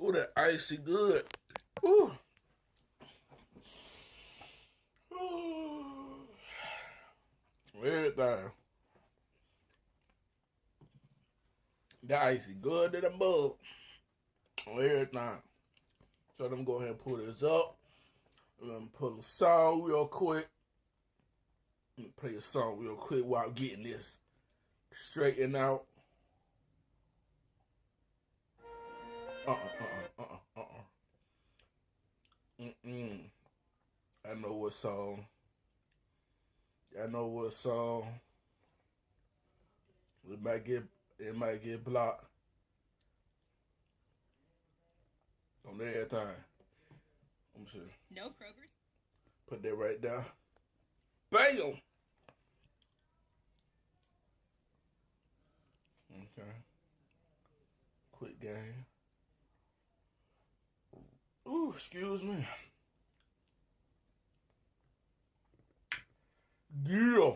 Ooh, that icy good. Ooh. Ooh. Everything. That icy good to the mug. On everything. So let me go ahead and pull this up. Let me pull a song real quick. Let me play a song real quick while getting this straightened out. I know what song. I know what song. It might get blocked on everything. I'm sure. No Kroger's. Put that right there. Bam! Okay. Quick game. Ooh, excuse me. Yeah.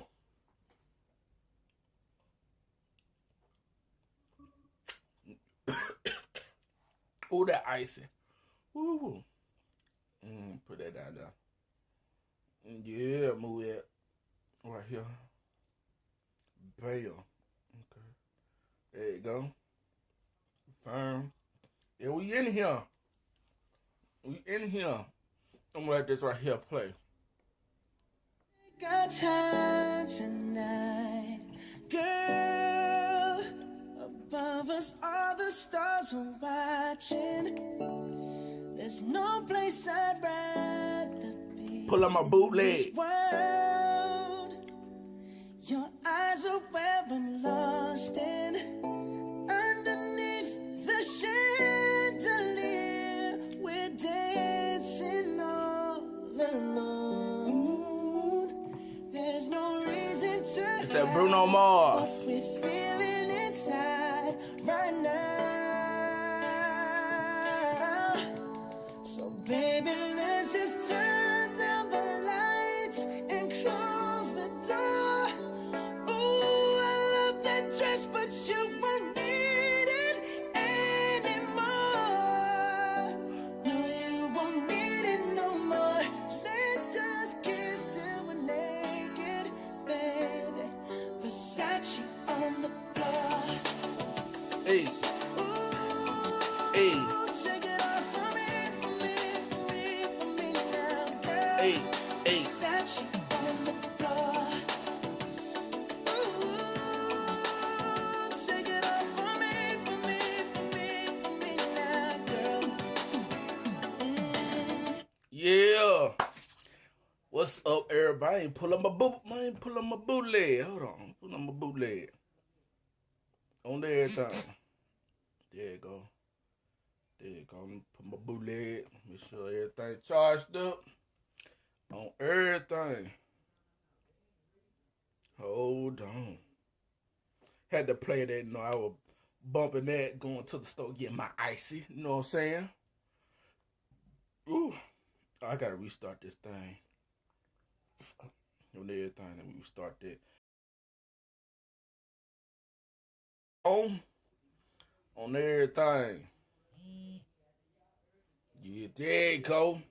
Ooh, that icy. Ooh. Put that down there. Yeah, move it right here. Bam. Okay. There you go. Firm. Yeah, we in here. We in here. I'm gonna let this right here play. Got time tonight, girl. Above us, all the stars are watching. There's no place I'd rather be. Pull up my bootleg. World, your eyes are where I'm lost in. Underneath the chandelier, we're dancing all alone. There's no reason to. It's that Bruno Mars. What we're feeling inside right now. So baby, let's just turn down the lights and close the door. Ooh, I love that dress, but you won't need it anymore. No, you won't need it no more. Let's just kiss till we're naked, baby. Versace on the floor. Hey. Hey. Take it off for me now, girl. Hey. Hey. Versace on the floor. Ooh, take it off for me now, girl. Yeah. What's up, everybody? I ain't pull up my bootleg. Hold on. Pull up my bootleg. On there everything. There you go. There you go. Put my bootleg. Make sure everything charged up. On everything. Hold on. Had to play that, you know, I was bumping that, going to the store, getting my icy. You know what I'm saying? Ooh. I gotta restart this thing. On everything, let me restart that. On everything. Yeah, there you go.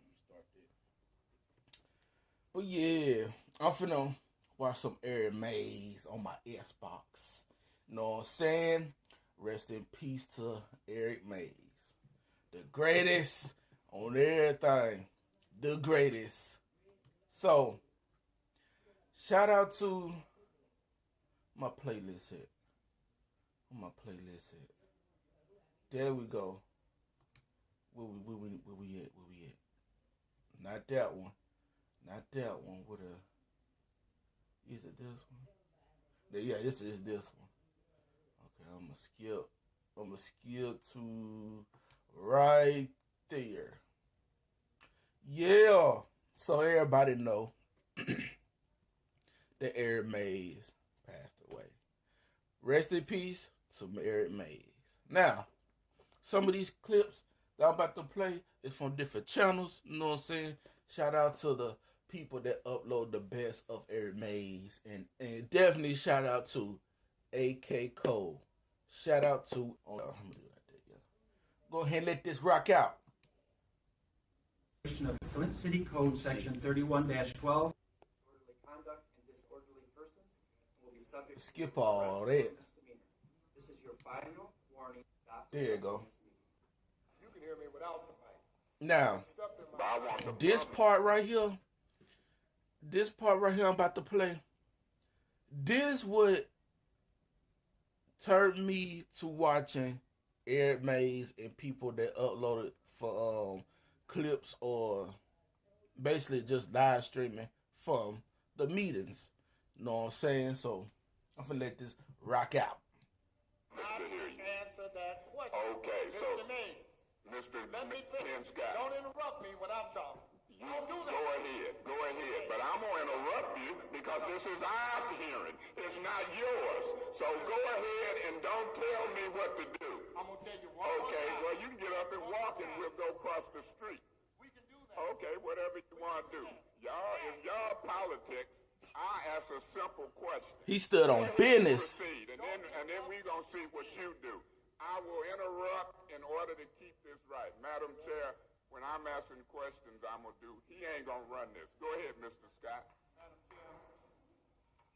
But yeah, I'm finna watch some Eric Mays on my Xbox. You know what I'm saying? Rest in peace to Eric Mays. The greatest on everything. The greatest. So, shout out to my playlist here. Where my playlist at? There we go. Where we at? Not that one. Not that one. What is it this one? Yeah, this is this one. Okay, I'm gonna skip to right there. Yeah. So everybody know that Eric Mays passed away. Rest in peace to Eric Mays. Now, some of these clips that I'm about to play is from different channels. You know what I'm saying? Shout out to the people that upload the best of Eric Mays. And definitely shout out to AK Cole. Shout out to... I'm going to do it like that, yeah. Go ahead and let this rock out. Of Flint City Code Section 31-12, disorderly conduct and disorderly persons will be subject Skip to all arrest that. or misdemeanor. This is your final warning. Stop There you go. You can hear me without the mic. Now, Stuff in my this part right here I'm about to play, this would turn me to watching Eric Mays and people that uploaded for clips or basically just live streaming from the meetings. You know what I'm saying? So I'm finna let this rock out. How do you answer that question? Okay, so Mr. Mays, Mr. let me Ken finish. Scott, Don't interrupt me when I'm talking. You don't do that. go ahead, but I'm gonna interrupt you because this is our hearing. It's not yours. So go ahead and don't tell me what to do. I'm going to tell you one more Okay, time. well you can get up and walk and we'll go across the street. We can do that. Okay, whatever you want to do. If y'all politics, I ask a simple question. He stood on Go ahead and business. proceed, and then we gonna see what you do. I will interrupt in order to keep this right. Madam Chair, when I'm asking questions, I'm gonna do. He ain't gonna run this. Go ahead, Mr. Scott. Madam Chair,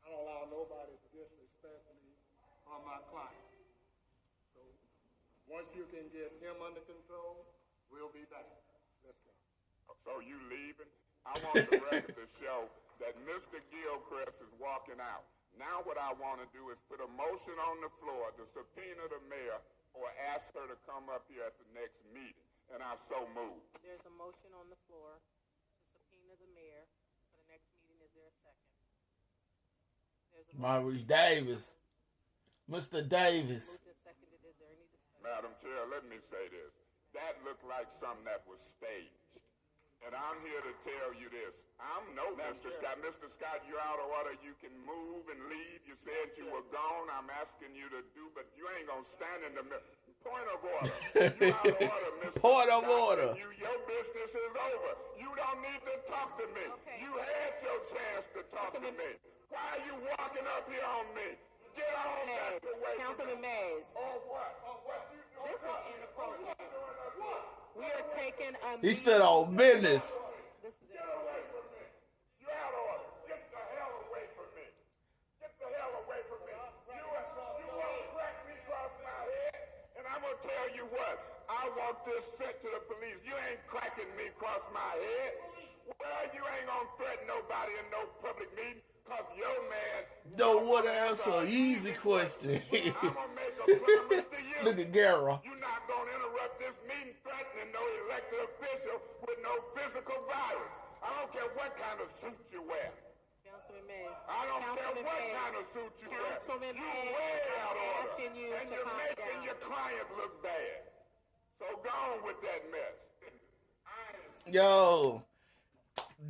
I don't allow nobody to disrespect me or my client. So once you can get him under control, we'll be back. Let's go. So you leaving? I want the record to show that Mr. Gilchrist is walking out. Now what I want to do is put a motion on the floor to subpoena the mayor or ask her to come up here at the next meeting. And I so move. There's a motion on the floor to subpoena the mayor for the next meeting. Is there a second? There's a Maurice Davis. Mr. Davis. moved and seconded. Is there any discussion? Madam Chair, let me say this. That looked like something that was staged. And I'm here to tell you this. I'm no Mr. Scott. Mr. Scott, you're out of order. You can move and leave. You said you were gone. I'm asking you to do, but you ain't going to stand in the middle. Point of order. You out of order, Mr. Point of Scott. order. Your business is over. You don't need to talk to me. Okay. You had your chance to talk to me. Why are you walking up here on me? Get on back away from me. Councilman Mays, Oh, what? Oh, what you doing? this is inappropriate. What? We are taking a He stood on business. This is Get away from me. You're out of order. Get the hell away from me. Get the hell away from me. You want to crack me across my head? And I'm going to tell you what. I want this sent to the police. You ain't cracking me across my head. Well, you ain't going to threaten nobody in no public meeting because your man Don't want to answer an easy question. I'm going to make a promise to you. Look at Gara. You're not going to interrupt this meeting threatening no elected official with no physical violence. I don't care what kind of suit you wear. Councilman Mays. I don't care Councilman what Mays. kind of suit you wear. Councilman You Mays, way out of I'm order. asking you and to you're calm making down. your client look bad. So go on with that mess. Yo,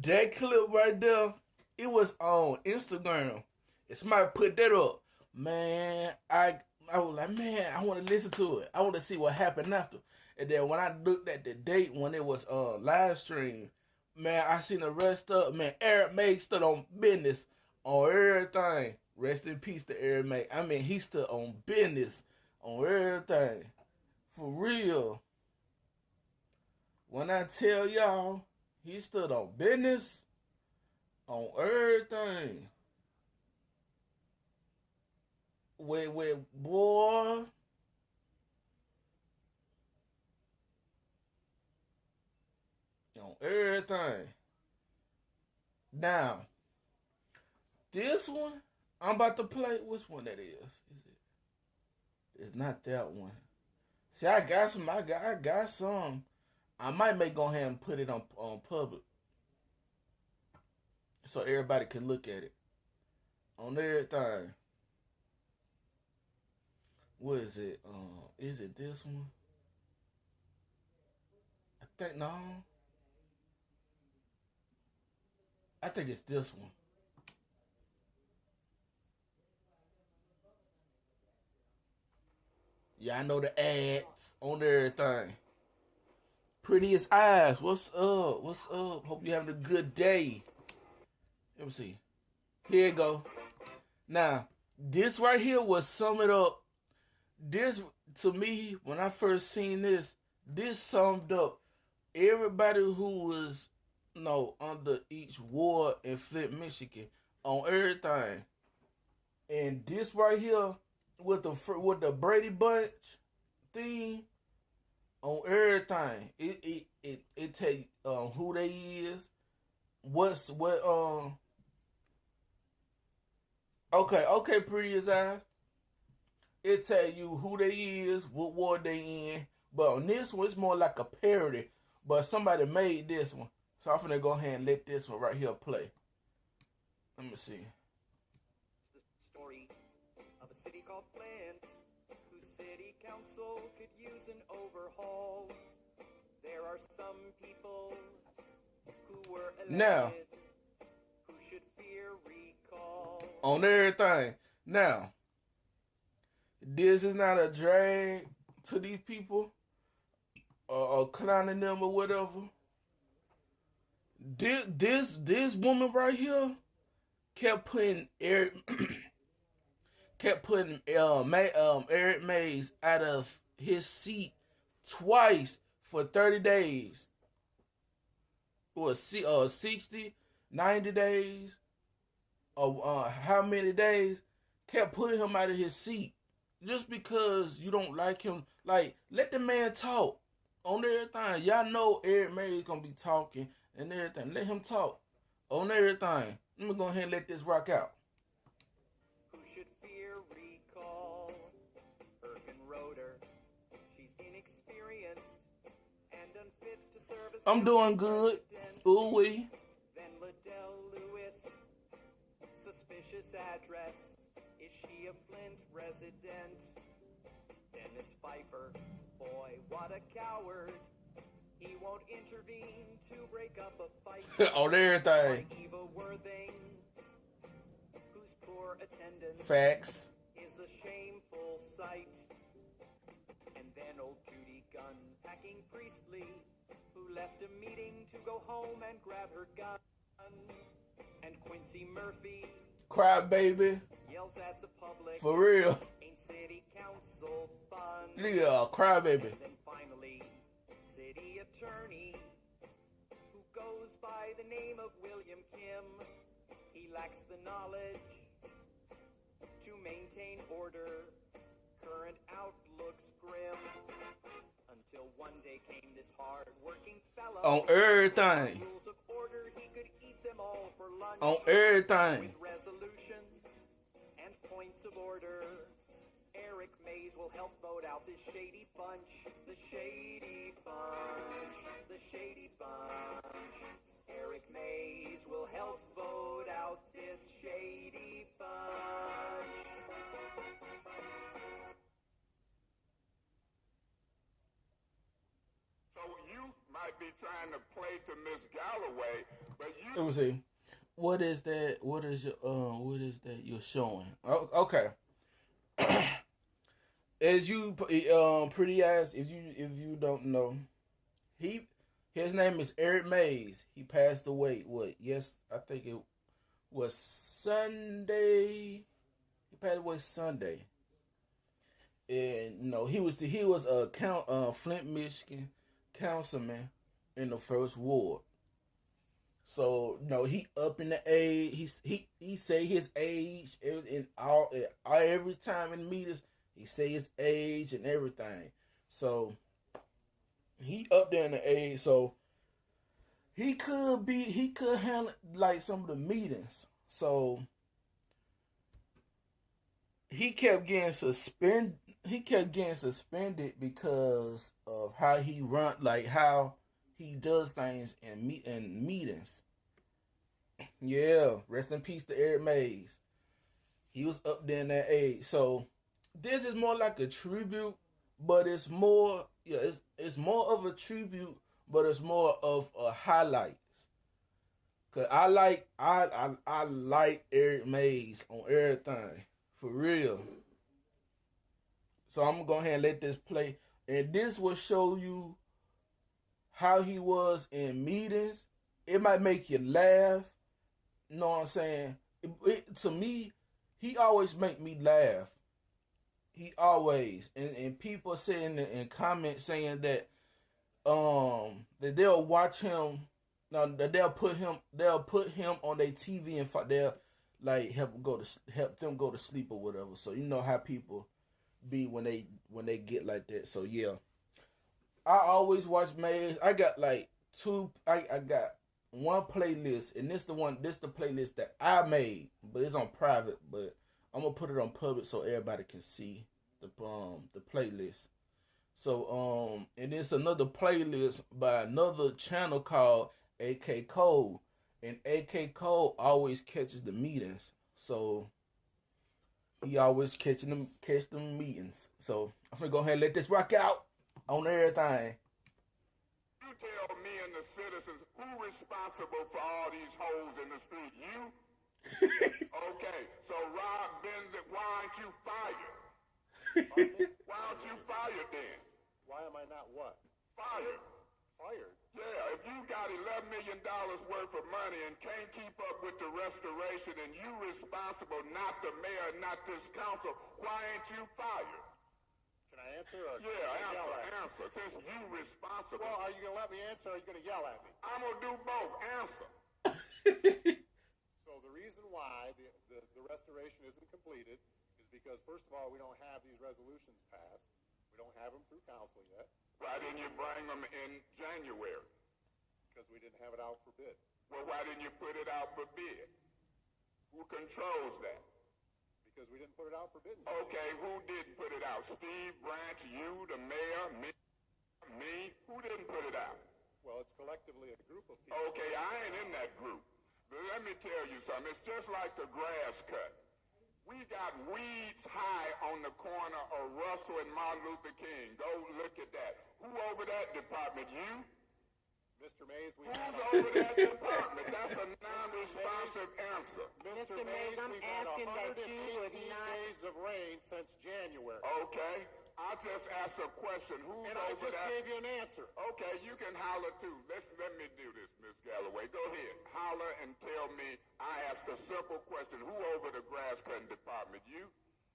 that clip right there, it was on Instagram. And somebody put that up. Man, I was like, man, I want to listen to it. I want to see what happened after. And then when I looked at the date when it was live stream, man, I seen the rest of man, Eric May stood on business on everything. Rest in peace to Eric May. I mean, he stood on business on everything. For real. When I tell y'all, he stood on business on everything. With boy. On everything. Now, this one I'm about to play. Which one that is? Is it? It's not that one. See, I got some. I got some. I might go ahead and put it on public, so everybody can look at it on everything. What is it? Is it this one? I think no. I think it's this one. Yeah, I know the ads on everything. Prettiest eyes. What's up? What's up? Hope you're having a good day. Let me see. Here you go. Now, this right here will sum it up. This, to me, when I first seen this, this summed up everybody who was under each ward in Flint, Michigan on everything. And this right here with the Brady Bunch thing on everything. It tell you who they is, what okay, pretty as eyes. It tell you who they is, what ward they in. But on this one, it's more like a parody. But somebody made this one. So I'm finna go ahead and let this one right here play. Let me see. The story of a city called Flint, whose city council could use an overhaul. There are some people who were elected Now, who should fear recall. On everything. Now, this is not a drag to these people or clowning them or whatever. This woman right here kept putting Eric Eric Mays out of his seat twice for 30 days. Or 60, 90 days, or how many days, kept putting him out of his seat. Just because you don't like him. Like, let the man talk on everything. Y'all know Eric Mays gonna be talking and everything. Let him talk on everything. Let me go ahead and let this rock out. Who should fear recall? Erkin Roeder. She's inexperienced and unfit to serve as I'm doing good. president. Ooh-wee. Then Liddell Lewis. Suspicious address. Is she a Flint resident? Dennis Pfeiffer. Boy, what a coward. He won't intervene to break up a fight. On everything. By Eva Worthing, whose poor attendance Facts. is a shameful sight. And then old Judy Gunn packing Priestley, who left a meeting to go home and grab her gun. And Quincy Murphy Cry baby. yells at the public, For real. ain't city council fun. Nigga, cry baby. And then finally, city attorney, who goes by the name of William Kim. He lacks the knowledge to maintain order. Current outlook's grim. Until one day came this hard-working fellow. On everything. Rules of order, he could eat them all for lunch. On everything. With resolutions and points of order, Eric Mays will help vote out this shady bunch. The shady bunch. The shady bunch. Eric Mays will help vote out this shady bunch. So you might be trying to play to Miss Galloway, but you Let me see. What is that? What is that you're showing? Oh, okay. As you pretty ass, if you don't know, his name is Eric Mays. He passed away. Yes, I think it was Sunday. He passed away Sunday. And he was a Flint, Michigan councilman in the first ward. So he up in the age. He say his age every time in meetings. He say his age and everything. So he up there in the age. So he could handle like some of the meetings. So he kept getting suspended. He kept getting suspended because of how he run, like how he does things in meetings. Yeah, rest in peace to Eric Mays. He was up there in that age. So this is more like a tribute, but it's more it's more of a tribute, but it's more of a highlights. Cause I like Eric Mays on everything. For real. So I'm gonna go ahead and let this play. And this will show you how he was in meetings. It might make you laugh. You know what I'm saying? To me, he always make me laugh. He always. And people saying in comments saying that that they'll watch him. Now that they'll put him on their TV and they'll like help them go to sleep or whatever. So you know how people be when they get like that. So yeah, I always watch Maze. I got like two. I got one playlist, and this the playlist that I made, but it's on private. But I'm gonna put it on public so everybody can see the playlist. So and it's another playlist by another channel called AK Cole, and AK Cole always catches the meetings. So he always catch them meetings. So I'm gonna go ahead and let this rock out on everything. You tell me and the citizens who responsible for all these holes in the street? You? Okay, so Rob Benzic, why aren't you fired? Why aren't you fired then? Why am I not what? Fired. Fired? Yeah, if you got $11 million worth of money and can't keep up with the restoration and you responsible, not the mayor, not this council, why ain't you fired? Can I answer? Or Yeah, answer. Since you responsible. Well, are you going to let me answer or are you going to yell at me? I'm going to do both. Answer. So the reason why the restoration isn't completed is because, first of all, we don't have these resolutions passed. We don't have them through council yet. Why didn't you bring them in January? Because we didn't have it out for bid. Well, why didn't you put it out for bid? Who controls that? Because we didn't put it out for bid. Okay, who didn't put it out? Steve Branch, you, the mayor, me? Who didn't put it out? Well, it's collectively a group of people. Okay, I ain't in that group. But let me tell you something. It's just like the grass cut. We got weeds high on the corner of Russell and Martin Luther King. Go look at that. Who over that department? You? Mr. Mays, we Who's over that department? That's a non-responsive answer. Mr. Mays, I'm asking that you would not... days of rain since January. Okay. I just asked a question. Who's And I over just that? gave you an answer. Okay, you can holler too. Let me do this, Miss Galloway. Go ahead. Holler and tell me. I asked a simple question. Who over the grass cutting department? You?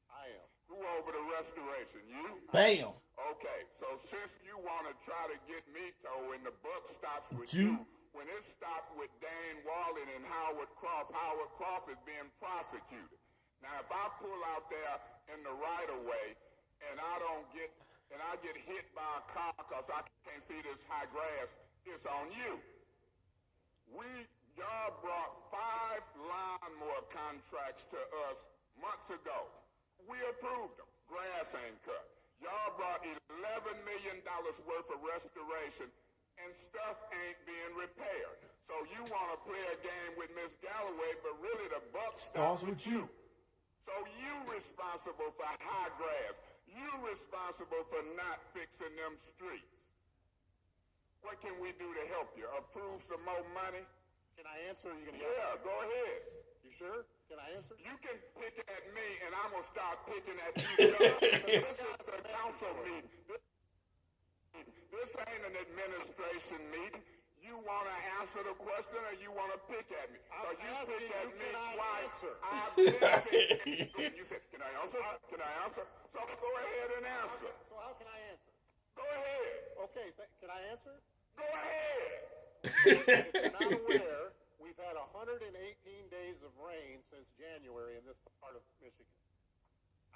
I am. Who over the restoration? You? Bam. Okay, so since you want to try to get me toe and the buck stops with you, when it stopped with Dan Wallen and Howard Croft is being prosecuted. Now, if I pull out there in the right of way and I get hit by a car because I can't see this high grass, it's on you. Y'all brought 5 lawnmower contracts to us months ago. We approved them. Grass ain't cut. Y'all brought $11 million worth of restoration and stuff ain't being repaired. So you want to play a game with Miss Galloway, but really the buck stops with you. So you responsible for high grass. You responsible for not fixing them streets. What can we do to help you? Approve some more money? Can I answer or are you going to Yeah, go ahead. You sure? Can I answer? You can pick at me and I'm going to start picking at you. This is a council meeting. This ain't an administration meeting. You want to answer the question or you want to pick at me? So you pick at me twice. I've been saying, you said, can I answer? Can I answer? So go ahead and answer. So how can I answer? Go ahead. Okay, can I answer? Go ahead. If you're not aware, we've had 118 days of rain since January in this part of Michigan.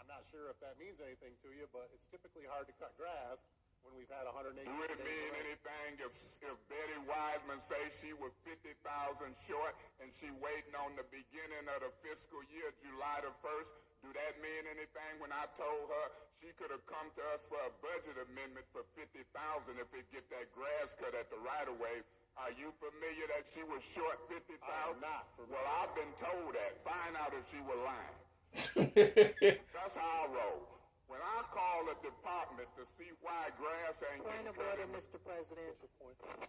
I'm not sure if that means anything to you, but it's typically hard to cut grass when we've had 118 Do it days mean of rain. anything if Betty Wiseman say she was 50,000 short and she waiting on the beginning of the fiscal year, July the 1st? Do that mean anything when I told her she could have come to us for a budget amendment for 50,000 if it get that grass cut at the right of way? Are you familiar that she was short 50,000? I'm not familiar. Well, I've been told that. Find out if she was lying. That's how I roll. When I call a department to see why grass ain't Point getting of order, cut, Mr. President.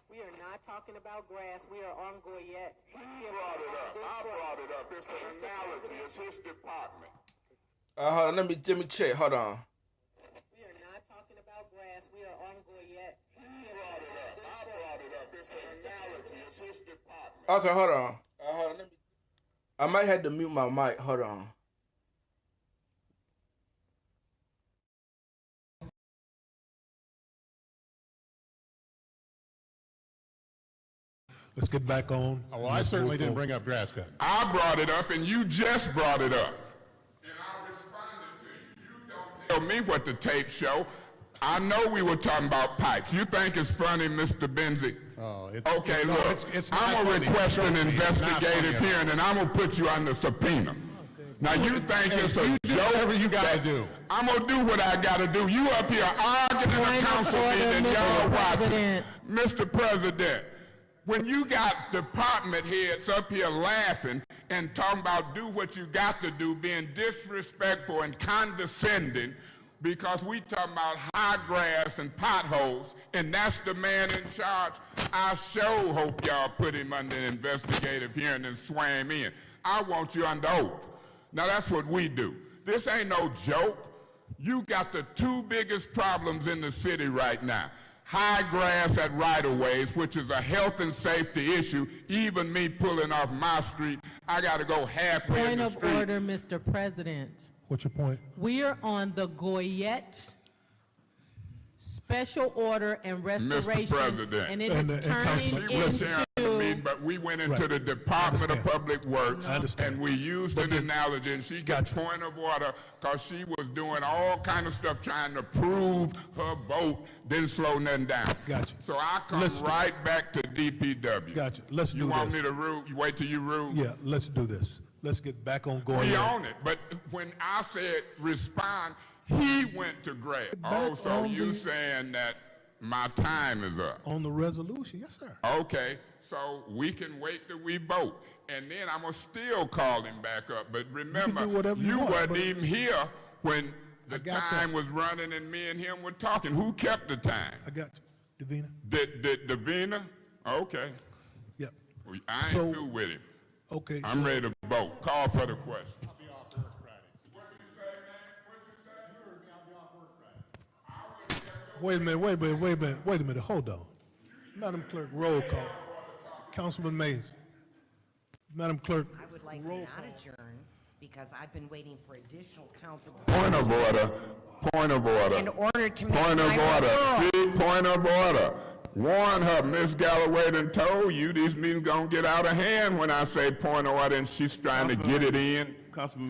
We are not talking about grass. We are on Goyette. he brought it up. I brought it up. It's an analogy. It's his department. Hold on, let me check. Hold on. We are not talking about grass. We are on Goyette. He brought it up. I brought it up. It's an analogy. It's his department. Okay, hold on. I might have to mute my mic. Hold on. Let's get back on. Oh, well, I certainly didn't bring up grass cutting. I brought it up, and you just brought it up. And I responded to you. You don't tell me what the tapes show. I know we were talking about pipes. You think it's funny, Mr. Benzie? Oh, Okay, no, look, it's not I'm going funny. to request an Trust me, it's not investigative funny at all. hearing, and I'm going to put you under subpoena. Now, you think it's a You do joke? whatever you gotta do. I'm going to do what I got to do. You up here arguing in Point a of council order, meeting, and Mr. y'all watching. President. Mr. President, when you got department heads up here laughing and talking about do what you got to do, being disrespectful and condescending, because we talking about high grass and potholes, and that's the man in charge, I sure hope y'all put him under investigative hearing and swear him in. I want you under oath. Now that's what we do. This ain't no joke. You got the two biggest problems in the city right now. High grass at right-of-ways, which is a health and safety issue. Even me pulling off my street, I got to go halfway in the street. Point of order, Mr. President. What's your point? We are on the Goyette Special Order and Restoration. President. And it is And turning Councilman- She was chairing the meeting, into, but we went into Right. the Department of I understand. Public Works, I understand. and we used an analogy, and she got Gotcha. point of order because she was doing all kind of stuff trying to prove her vote, didn't slow nothing down. Gotcha. So I come Let's do- right back to DPW. Gotcha. Let's You do want this. me to rule? You wait till you rule? Yeah, let's do this. Let's get back on We going. own it, but when I said respond, he went to grab. Oh, back so on you the- saying that my time is up? On the resolution, yes, sir. Okay, so we can wait till we vote, and then I'm gonna still call him back up. But remember, do whatever you want, wasn't but- even here when the got time that. was running and me and him were talking. Who kept the time? I got you. Davina? Did Davina? Okay, Yep. I ain't So- through with him. Okay. I'm so- ready to vote. Call for the question. Wait a minute, hold on. Madam Clerk, roll call. Councilman Mays. Madam Clerk, I would like to not adjourn because I've been waiting for additional council Point discussion of order. Point of order. in order to make Point of my order. referrals. See, point of order. Warn her, Miss Galloway done told you these meetings gonna get out of hand when I say point of order and she's trying to get it in. Councilman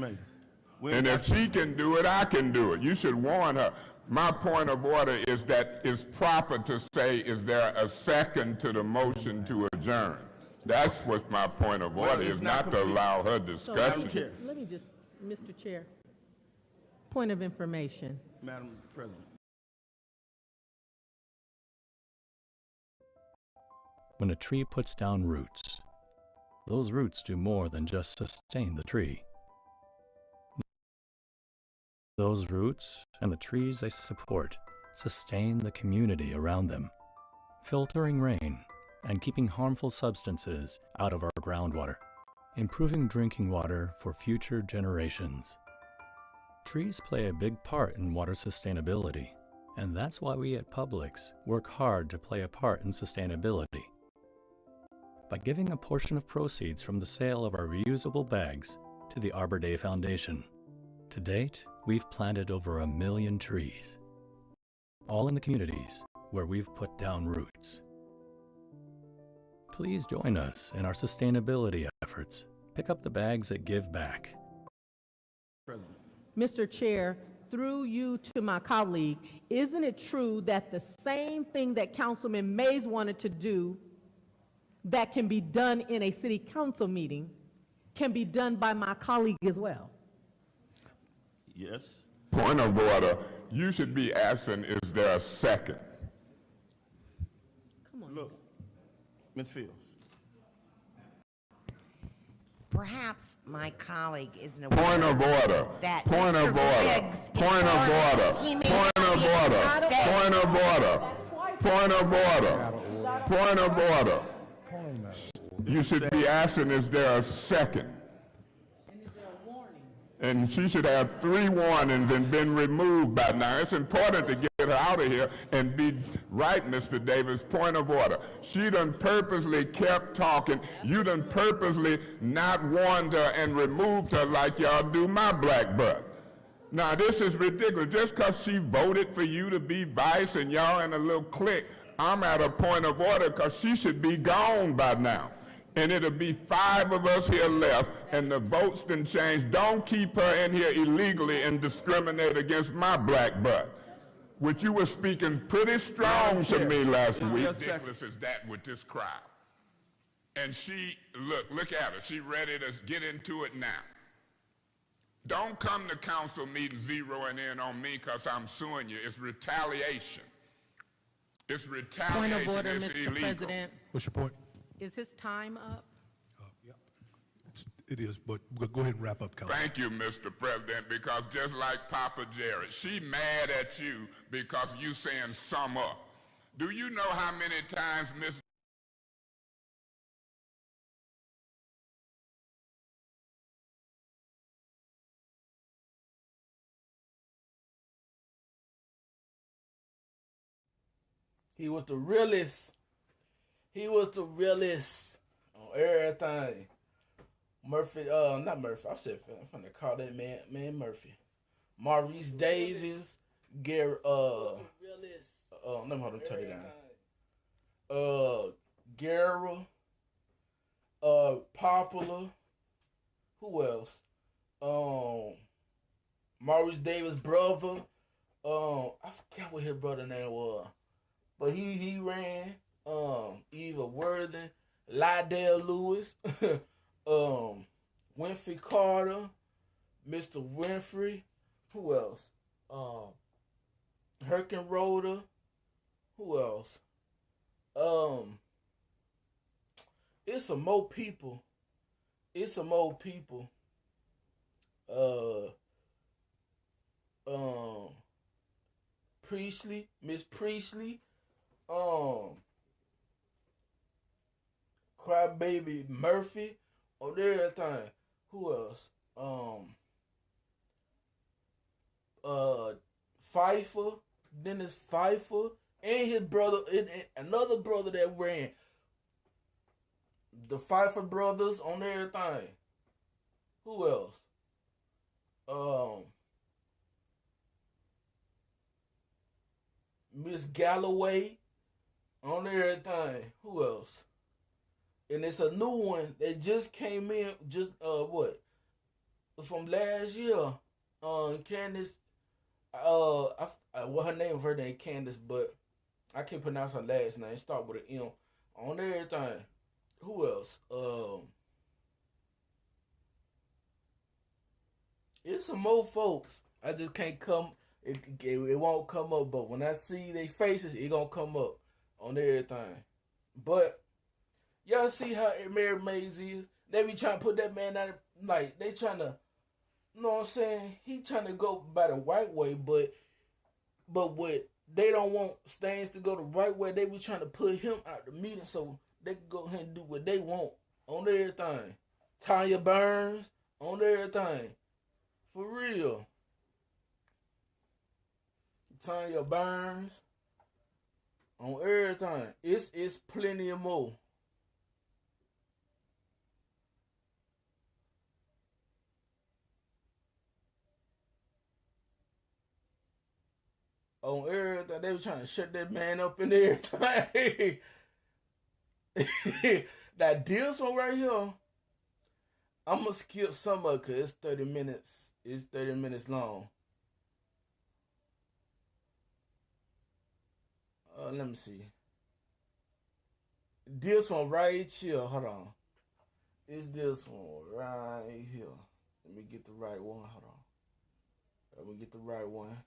Mays. And if she can do it, I can do it. You should warn her. My point of order is that it's proper to say, is there a second to the motion to adjourn? That's what my point of order it's is, not not to complete. allow her so discussion. let me just, Mr. Chair, point of information. Madam President. When a tree puts down roots, those roots do more than just sustain the tree. Those roots and the trees they support sustain the community around them, filtering rain and keeping harmful substances out of our groundwater, improving drinking water for future generations. Trees play a big part in water sustainability, and that's why we at Publix work hard to play a part in sustainability. By giving a portion of proceeds from the sale of our reusable bags to the Arbor Day Foundation. To date, we've planted over 1 million trees, all in the communities where we've put down roots. Please join us in our sustainability efforts. Pick up the bags that give back. President. Mr. Chair, through you to my colleague, isn't it true that the same thing that Councilman Mays wanted to do that can be done in a city council meeting can be done by my colleague as well? Yes. Point of order. You should be asking, is there a second? Come on. Look, Ms. Fields. Perhaps my colleague isn't aware. Point of order. That Point Mr. of order. Riggs Point of informed order. he may Point not of be able to order. stay. Point of order. Point of order. Point of order. You should be asking, is there a second? And is there a warning? And she should have 3 warnings and been removed by now. It's important to get her out of here and be right, Mr. Davis. Point of order. She done purposely kept talking. You done purposely not warned her and removed her like y'all do my black butt. Now, this is ridiculous. Just because she voted for you to be vice and y'all in a little clique, I'm at a point of order because she should be gone by now. And it'll be 5 of us here left, and the votes done changed. Don't keep her in here illegally and discriminate against my black butt, which you were speaking pretty strong to me last week. Ridiculous as that with this crowd. And she, look at her. She ready to get into it now. Don't come to council meeting zeroing in on me because I'm suing you. It's retaliation. It's retaliation. Point of order, it's Mr. illegal. President. What's your point? Is his time up? Yeah, it is, but go ahead and wrap up, Council. Thank you, Mr. President, because just like Papa Jared, she mad at you because you saying sum up. Do you know how many times Miss He was the realest. He was the realest on everything. Murphy, not Murphy. I said I'm finna call that man Murphy. Maurice Davis, Gary, let me hold on, turn it down. Guerra, Popular. Who else? Maurice Davis' brother. I forgot what his brother name was. But he ran, Eva Worthing, Lydell Lewis, Winfrey Carter, Mr. Winfrey, who else? Herkenroder, who else? It's some more people. Priestley, Miss Priestley, Crybaby Murphy, on everything. Who else? Pfeiffer, Dennis Pfeiffer, and his brother, and another brother that ran. The Pfeiffer brothers on everything. Who else? Miss Galloway on everything. Who else? And it's a new one that just came in, just from last year. Candace, what her name Candace, but I can't pronounce her last name. Start with an M. On everything. Who else? It's some more folks. I just can't come. It won't come up, but when I see their faces, it gonna come up on everything. But y'all see how Mary Mays is? They be trying to put that man out, like they trying to, you know what I'm saying? He trying to go by the right way, but what they don't want things to go the right way. They be trying to put him out the meeting so they can go ahead and do what they want on everything. Tanya Burns on everything, for real. Tanya Burns on everything. It's plenty of more. On everything, they were trying to shut that man up in everything. That this one right here, I'm gonna skip some of it because it's 30 minutes. It's 30 minutes long. Let me see. This one right here. Hold on. It's this one right here. Let me get the right one. Hold on. Let me get the right one.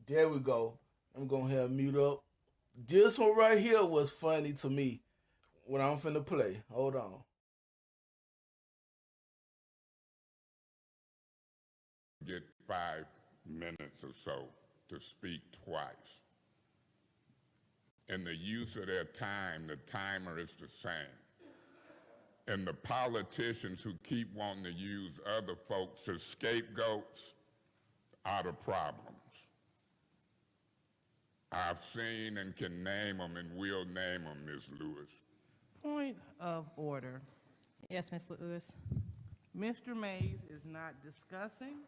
There we go. I'm going to have mute up. This one right here was funny to me when I'm finna play. Hold on. Get 5 minutes or so to speak twice. And the use of their time, the timer is the same. And the politicians who keep wanting to use other folks as scapegoats are the problems. I've seen and can name them and will name them, Ms. Lewis. Point of order. Yes, Ms. Lewis. Mr. Mays is not discussing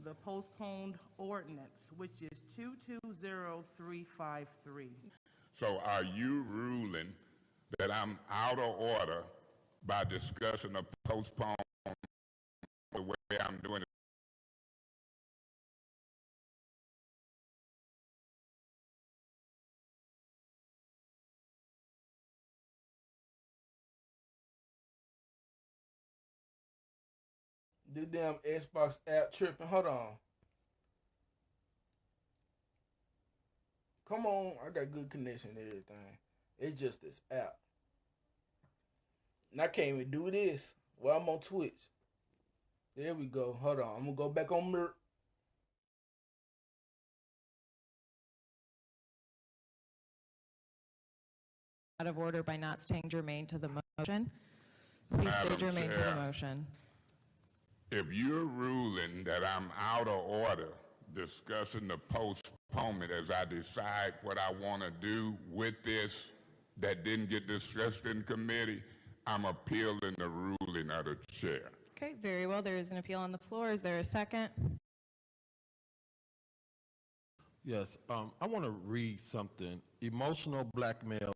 the postponed ordinance, which is 220353. So are you ruling that I'm out of order by discussing a postpone the way I'm doing it? The damn Xbox app tripping. Hold on. Come on, I got good connection and everything. It's just this app. And I can't even do this while I'm on Twitch. There we go. Hold on. I'm going to go back on Mirror. Out of order by not staying germane to the motion. Please stay Madam germane to Chair, the motion. If you're ruling that I'm out of order discussing the postponement as I decide what I want to do with this that didn't get discussed in committee, I'm appealing the ruling of the chair. Okay, very well. There is an appeal on the floor. Is there a second? Yes, I want to read something. Emotional blackmail,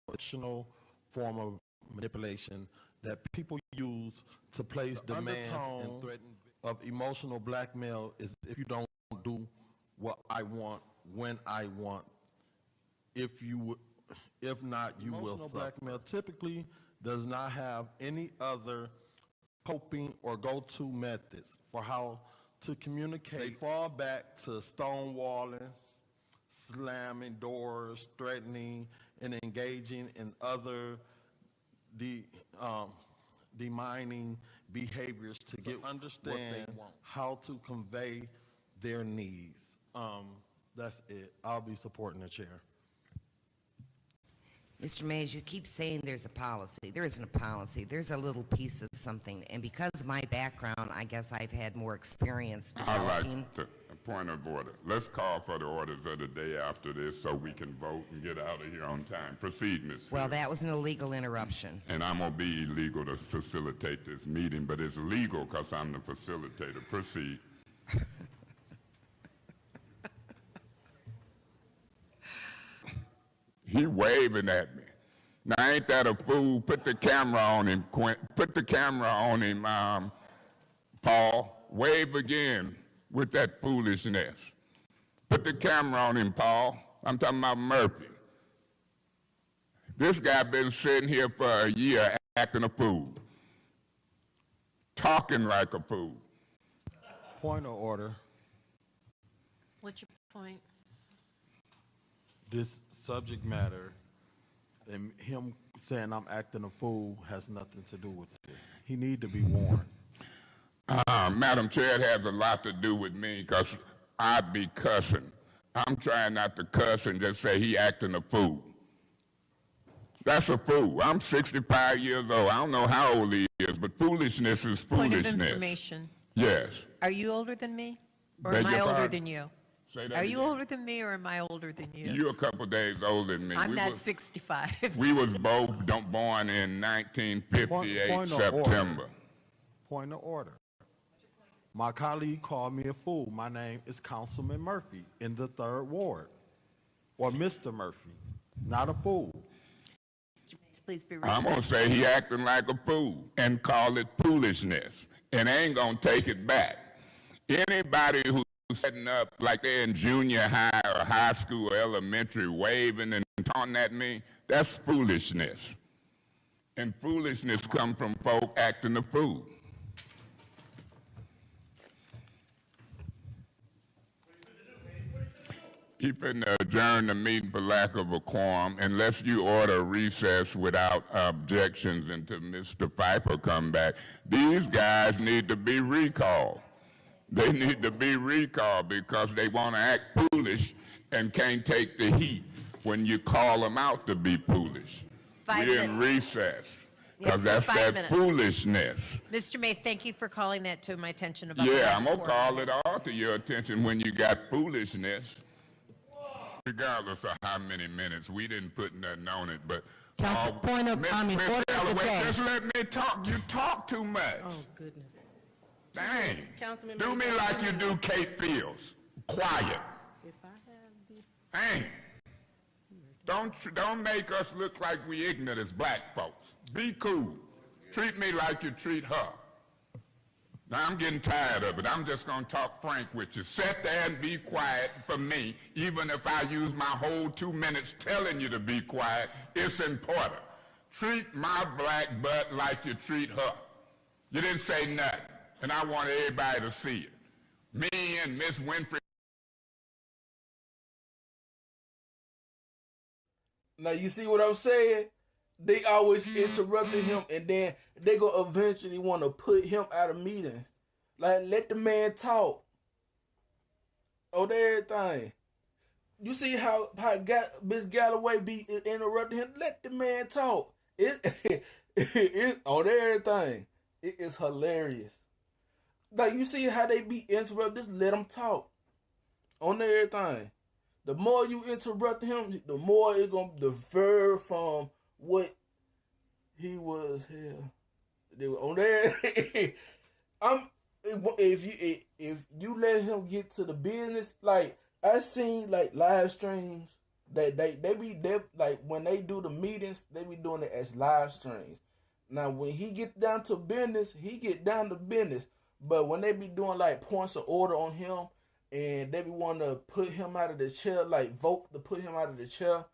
fictional form of manipulation that people use to place demands and threaten of emotional blackmail is if you don't do what I want when I want. If not, you will suffer. Emotional blackmail typically does not have any other coping or go-to methods for how to communicate. They fall back to stonewalling, slamming doors, threatening, and engaging in other demeaning behaviors to understand how to convey their needs. That's it. I'll be supporting the chair. Mr. Mays, you keep saying there's a policy. There isn't a policy. There's a little piece of something. And because of my background, I guess I've had more experience developing. I like a point of order. Let's call for the orders of the day after this so we can vote and get out of here on time. Proceed, Ms. Well, Fields. that was an illegal interruption. And I'm going to be illegal to facilitate this meeting, but it's legal because I'm the facilitator. Proceed. He waving at me. Now, ain't that a fool? Put the camera on him, Quint. Put the camera on him, Paul. Wave again with that foolishness. Put the camera on him, Paul. I'm talking about Murphy. This guy been sitting here for a year acting a fool. Talking like a fool. Point of order. What's your point? This subject matter and him saying I'm acting a fool has nothing to do with this. He need to be warned. Madam Chair, it has a lot to do with me because I be cussing. I'm trying not to cuss and just say he acting a fool. That's a fool. I'm 65 years old. I don't know how old he is, but foolishness is foolishness. Point of information. Yes. Are you older than me? Or Beg am I your older pardon? than you? Say that Are you again. older than me or am I older than you? You're a couple days older than me. I'm not 65. We was both born in 1958 Point of September. order. Point of order. My colleague called me a fool. My name is Councilman Murphy in the 3rd Ward, or Mr. Murphy, not a fool. Please be I'm respectful. going to say he acting like a fool and call it foolishness and ain't going to take it back. Anybody who's setting up like they're in junior high or high school or elementary waving and taunting at me, that's foolishness. And foolishness come from folk acting a fool. You finna adjourn the meeting for lack of a quorum unless you order a recess without objections until Mr. Pfeiffer come back. These guys need to be recalled. They need to be recalled because they want to act foolish and can't take the heat when you call them out to be foolish. We're in recess because that's that foolishness. Mr. Mace, thank you for calling that to my attention about Yeah, I'm going to call it all to your attention when you got foolishness. Regardless of how many minutes, we didn't put nothing on it, but... Council, point of, Miss order of the day. just let me talk. You talk too much. Oh, goodness. Dang. Councilman Do me Mays, like you do Kate Fields. Quiet. If I have the... Dang. Don't make us look like we ignorant as black folks. Be cool. Treat me like you treat her. Now, I'm getting tired of it. I'm just going to talk frank with you. Sit there and be quiet for me, even if I use my whole 2 minutes telling you to be quiet. It's important. Treat my black butt like you treat her. You didn't say nothing, and I want everybody to see it. Me and Miss Winfrey. Now, you see what I'm saying? They always interrupted him, and then they gonna eventually want to put him out of meetings. Like, let the man talk on everything. You see how Miss Galloway be interrupting him? Let the man talk. It on everything. It is hilarious. Like, you see how they be interrupted? Just let them talk on everything. The more you interrupt him, the more it's gonna diverge from what he was here. They were on there. If you let him get to the business, like I seen like live streams that they like when they do the meetings, they be doing it as live streams. Now when he get down to business, he get down to business. But when they be doing like points of order on him and they be wanting to put him out of the chair, like vote to put him out of the chair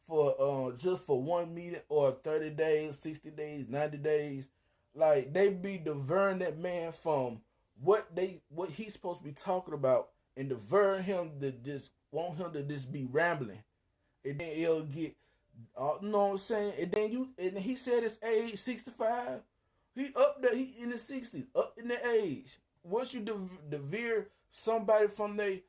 for just for one meeting or 30 days, 60 days, 90 days, like they be diverting that man from what he's supposed to be talking about and divert him to just want him to just be rambling. And then he'll get, you know what I'm saying? And he said his age 65. He up there, he in his 60s, up in the age. Once you veer somebody from their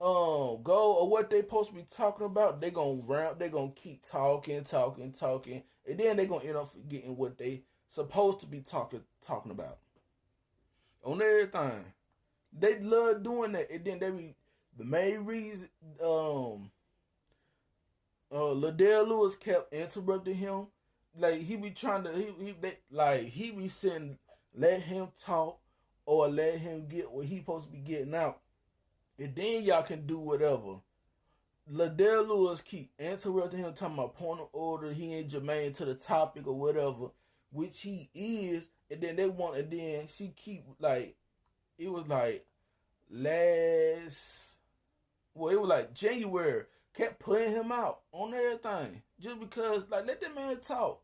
goal or what they supposed to be talking about, they gonna keep talking, and then they gonna end up forgetting what they supposed to be talking about. On everything. They love doing that, and then they be the main reason Liddell Lewis kept interrupting him. Like he be trying to he be saying let him talk or let him get what he supposed to be getting out. And then y'all can do whatever. Liddell Lewis keep interrupting him, talking about point of order, he ain't germane to the topic or whatever, which he is, and then she keep like, it was like January, kept putting him out on everything. Just because, like, let that man talk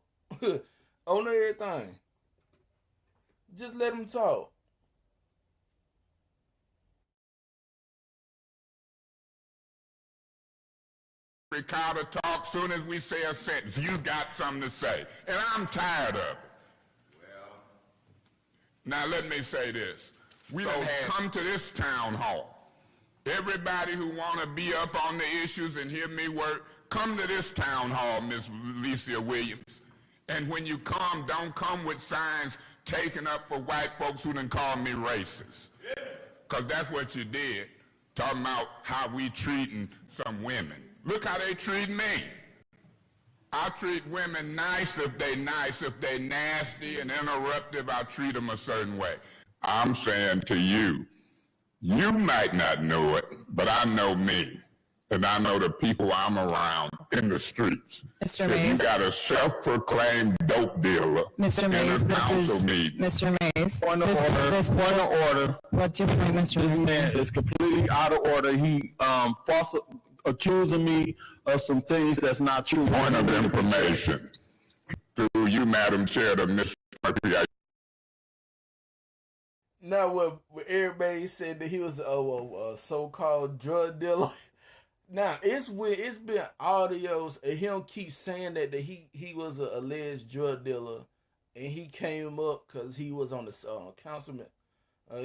on everything. Just let him talk. Ricardo talk soon as we say a sentence. You got something to say. And I'm tired of it. Well, now let me say this. We don't come to this town hall. Everybody who want to be up on the issues and hear me work, come to this town hall, Miss Alicia Williams. And when you come, don't come with signs taken up for white folks who done call me racist. Because that's what you did, talking about how we treating some women. Look how they treat me. I treat women nice if they nice. If they nasty and interruptive, I treat them a certain way. I'm saying to you, you might not know it, but I know me. And I know the people I'm around in the streets. Mr. If Mays. you got a self-proclaimed dope dealer Mr. Mays, in a council meeting. Mr. Mays. Point of order. What's your point, Mr. Mays? This man is completely out of order. He false accusing me of some things that's not true. Point of information. Through you, Madam Chair, to Mr. Murphy. Now, what everybody said that he was a so-called drug dealer. Now, it's been audios and him keep saying that he was an alleged drug dealer, and he came up because he was on the councilman.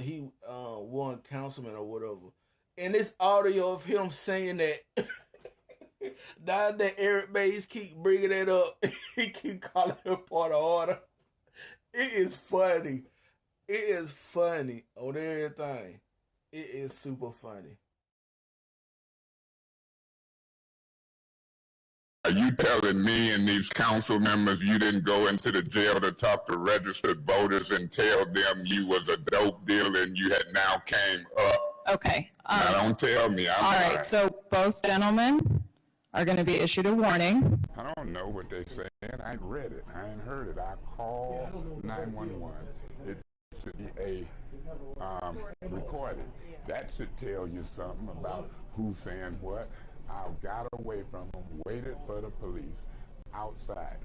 He won councilman or whatever. And this audio of him saying that, now that Eric Mays keep bringing that up, he keep calling him part of order. It is funny. It is funny on everything. It is super funny. Are you telling me and these council members you didn't go into the jail to talk to registered voters and tell them you was a dope dealer and you had now came up? Okay. Now don't tell me. All right, so both gentlemen are going to be issued a warning. I don't know what they saying. I ain't read it. I ain't heard it. I called 911. It should be a recorded. That should tell you something about who's saying what. I got away from them, waited for the police outside.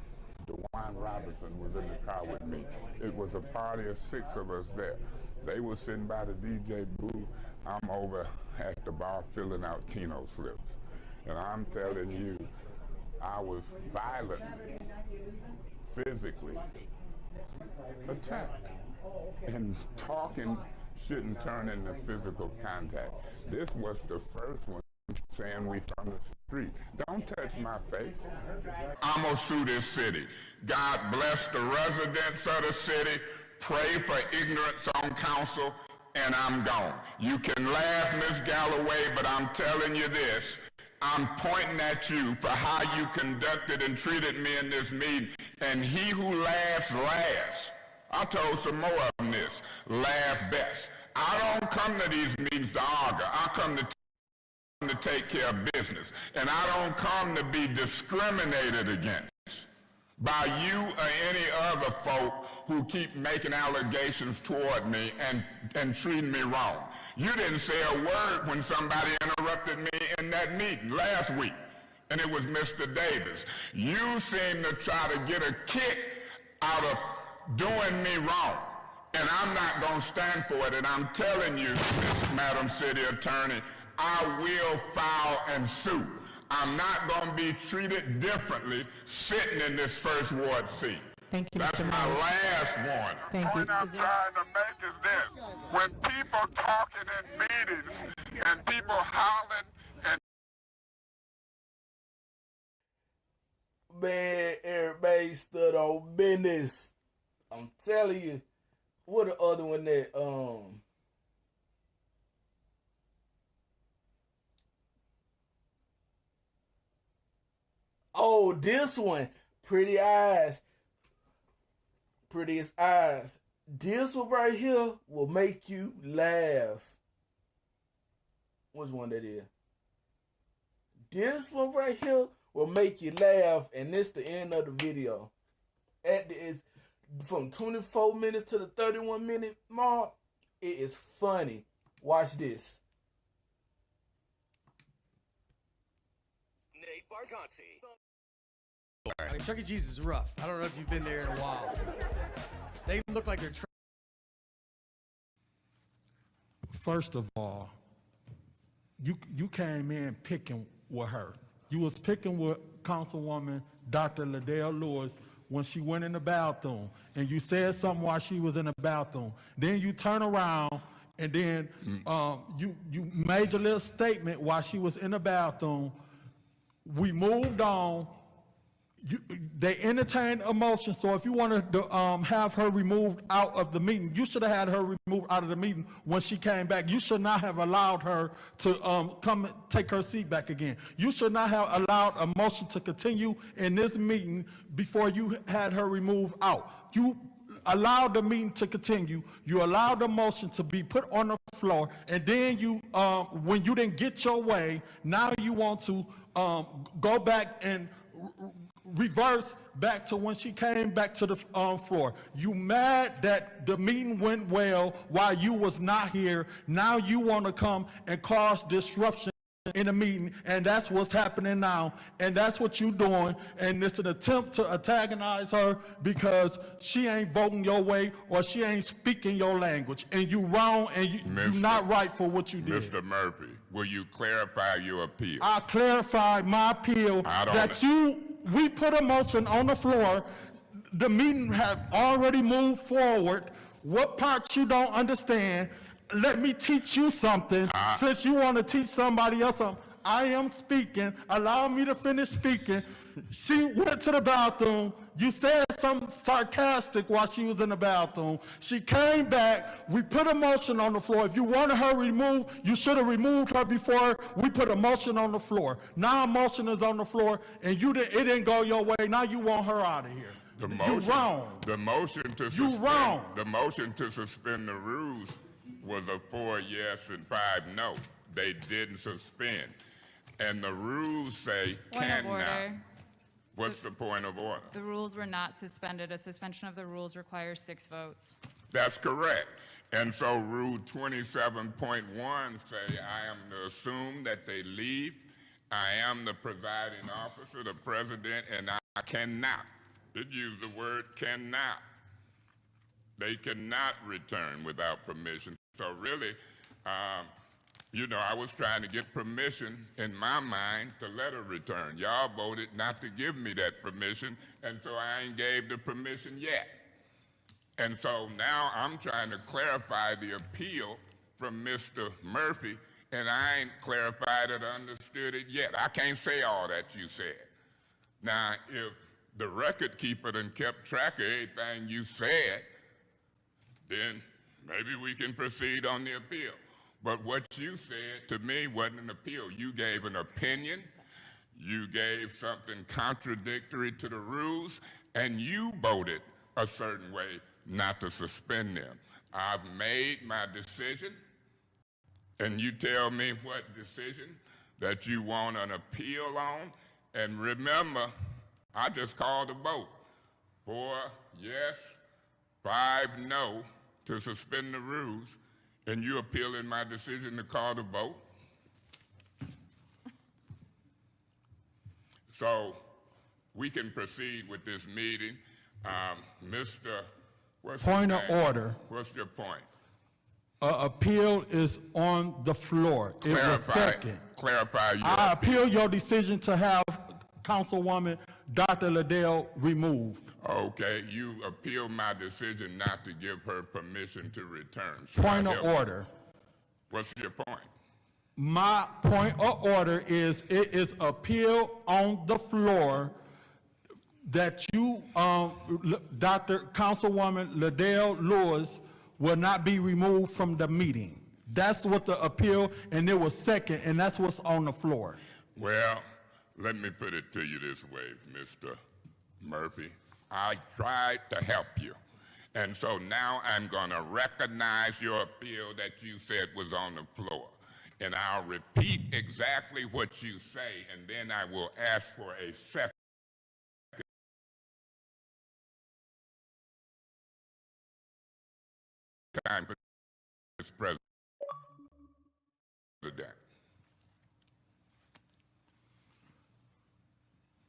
DeJuan Robinson was in the car with me. It was a party of 6 of us there. They were sitting by the DJ booth. I'm over at the bar filling out Keno slips. And I'm telling you, I was violently, physically attacked. And talking shouldn't turn into physical contact. This was the first one saying we from the street. Don't touch my face. I'm gonna sue this city. God bless the residents of the city. Pray for ignorance on council, and I'm gone. You can laugh, Ms. Galloway, but I'm telling you this. I'm pointing at you for how you conducted and treated me in this meeting, and he who laughs last. I told some more of them this. Laugh best. I don't come to these meetings to argue. I come to take care of business. And I don't come to be discriminated against by you or any other folk who keep making allegations toward me and treating me wrong. You didn't say a word when somebody interrupted me in that meeting last week, and it was Mr. Davis. You seem to try to get a kick out of doing me wrong, and I'm not going to stand for it. And I'm telling you, Madam City Attorney, I will file and sue. I'm not going to be treated differently sitting in this first ward seat. Thank you, That's Mr. my Mayor. last warning. Thank you. What I'm trying to make is this. When people talking in meetings and people hollering and Man, everybody stood on business. I'm telling you. What the other one that Oh, this one. Pretty eyes. Prettiest eyes. This one right here will make you laugh. Which one that is? This one right here will make you laugh, and this the end of the video. It's from 24 minutes to the 31-minute mark. It is funny. Watch this. Nate Bargatze. I mean, Chuck E. Cheese is rough. I don't know if you've been there in a while. They look like they're. First of all, you came in picking with her. You was picking with Councilwoman Dr. Liddell Lewis when she went in the bathroom, and you said something while she was in the bathroom. Then you turn around, and then you made your little statement while she was in the bathroom. We moved on. They entertained a motion, so if you wanted to have her removed out of the meeting, you should have had her removed out of the meeting when she came back. You should not have allowed her to come take her seat back again. You should not have allowed a motion to continue in this meeting before you had her removed out. You allowed the meeting to continue. You allowed the motion to be put on the floor, and then you, when you didn't get your way, now you want to go back and reverse back to when she came back to the floor. You mad that the meeting went well while you was not here. Now you want to come and cause disruption in the meeting, and that's what's happening now, and that's what you doing, and it's an attempt to antagonize her because she ain't voting your way or she ain't speaking your language, and you wrong, and you not right for what you did. Mr. Murphy, will you clarify your appeal? I clarified my appeal that we put a motion on the floor. The meeting have already moved forward. What parts you don't understand? Let me teach you something. Since you want to teach somebody else something, I am speaking. Allow me to finish speaking. She went to the bathroom. You said something sarcastic while she was in the bathroom. She came back. We put a motion on the floor. If you wanted her removed, you should have removed her before we put a motion on the floor. Now a motion is on the floor, and it didn't go your way. Now you want her out of here. You wrong. The motion to suspend. The motion to suspend the rules was a 4 yes and 5 no. They didn't suspend. and the rules say Point of cannot. order. What's the point of order? The rules were not suspended. A suspension of the rules requires 6 votes. That's correct. And so Rule 27.1 say I am to assume that they leave. I am the presiding officer, the president, and I cannot. It used the word cannot. They cannot return without permission. So really, you know, I was trying to get permission in my mind to let her return. Y'all voted not to give me that permission, and so I ain't gave the permission yet. And so now I'm trying to clarify the appeal from Mr. Murphy, and I ain't clarified it or understood it yet. I can't say all that you said. Now, if the record keeper done kept track of everything you said, then maybe we can proceed on the appeal. But what you said to me wasn't an appeal. You gave an opinion, you gave something contradictory to the rules, and you voted a certain way not to suspend them. I've made my decision, and you tell me what decision that you want an appeal on. And remember, I just called a vote. 4 yes, 5 no to suspend the rules, and you appealing my decision to call the vote. So we can proceed with this meeting. Mr. What's your Point of name? order. What's your point? Appeal is on the floor. It was second. Clarify your I appeal your decision to have Councilwoman Dr. Liddell removed. Okay, you appeal my decision not to give her permission to return. Should Point I of help you? order. What's your point? My point of order is it is appeal on the floor that you, Dr. Councilwoman Liddell Lewis, will not be removed from the meeting. That's what the appeal, and it was second, and that's what's on the floor. Well, let me put it to you this way, Mr. Murphy. I tried to help you. And so now I'm going to recognize your appeal that you said was on the floor. And I'll repeat exactly what you say, and then I will ask for a second time for this president.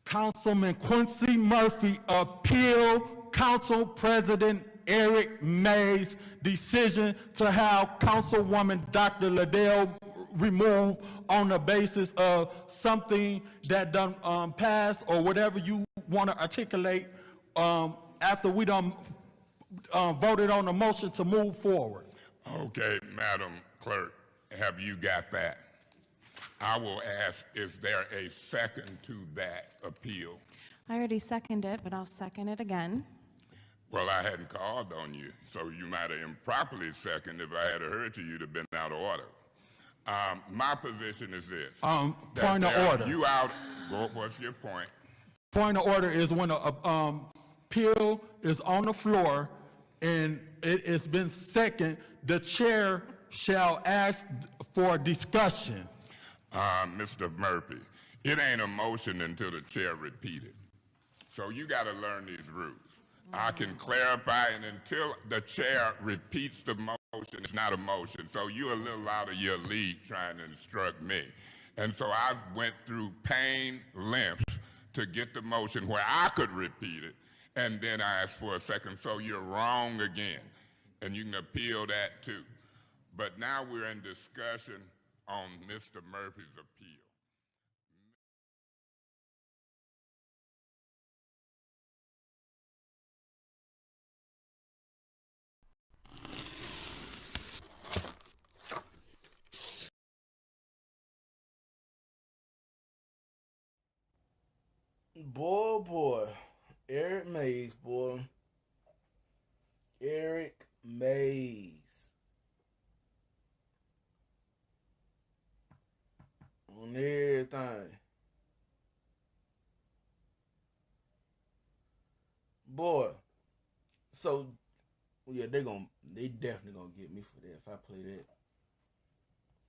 Councilman Quincy Murphy appeal Council President Eric May's decision to have Councilwoman Dr. Liddell removed on the basis of something that done passed or whatever you want to articulate after we done voted on the motion to move forward. Okay, Madam Clerk, have you got that? I will ask, is there a second to that appeal? I already seconded it, but I'll second it again. Well, I hadn't called on you, so you might have improperly seconded. If I had heard you, you'd have been out of order. My position is this. Point of order. You out, what's your point? Point of order is when a appeal is on the floor and it's been second, the chair shall ask for discussion. Mr. Murphy, it ain't a motion until the chair repeats it. So you got to learn these rules. I can clarify, and until the chair repeats the motion, it's not a motion. So you're a little out of your league trying to instruct me. And so I went through pain lengths to get the motion where I could repeat it, and then I asked for a second. So you're wrong again, and you can appeal that too. But now we're in discussion on Mr. Murphy's appeal. Boy, Eric Mays, boy. Eric Mays. On everything. Boy. So, yeah, they definitely gonna get me for that if I play that.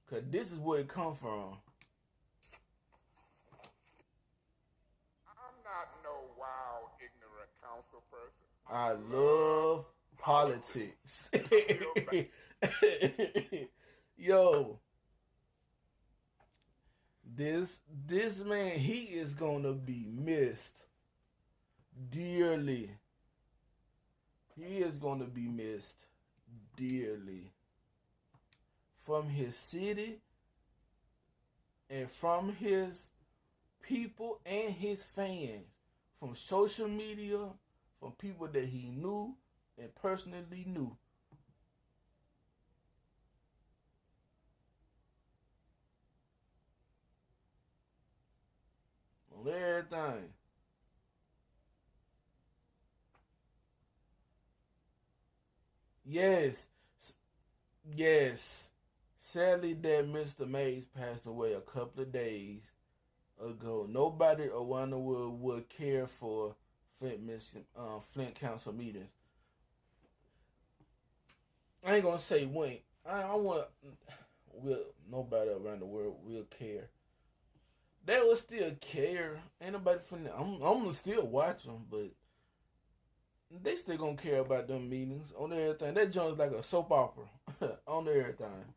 Cause this is where it come from. council person. I love politics. Yo, this man, he is gonna be missed dearly. He is gonna be missed dearly from his city and from his people and his fans, from social media, from people that he knew and personally knew. On everything. Yes. Yes. Sadly, that Mr. Mays passed away a couple of days ago. Nobody around the world would care for Flint Council meetings. I ain't gonna say when. I want. Nobody around the world will care. They will still care. Ain't nobody from there. I'm gonna still watch them, but they still gonna care about them meetings on everything. That joint's like a soap opera on everything.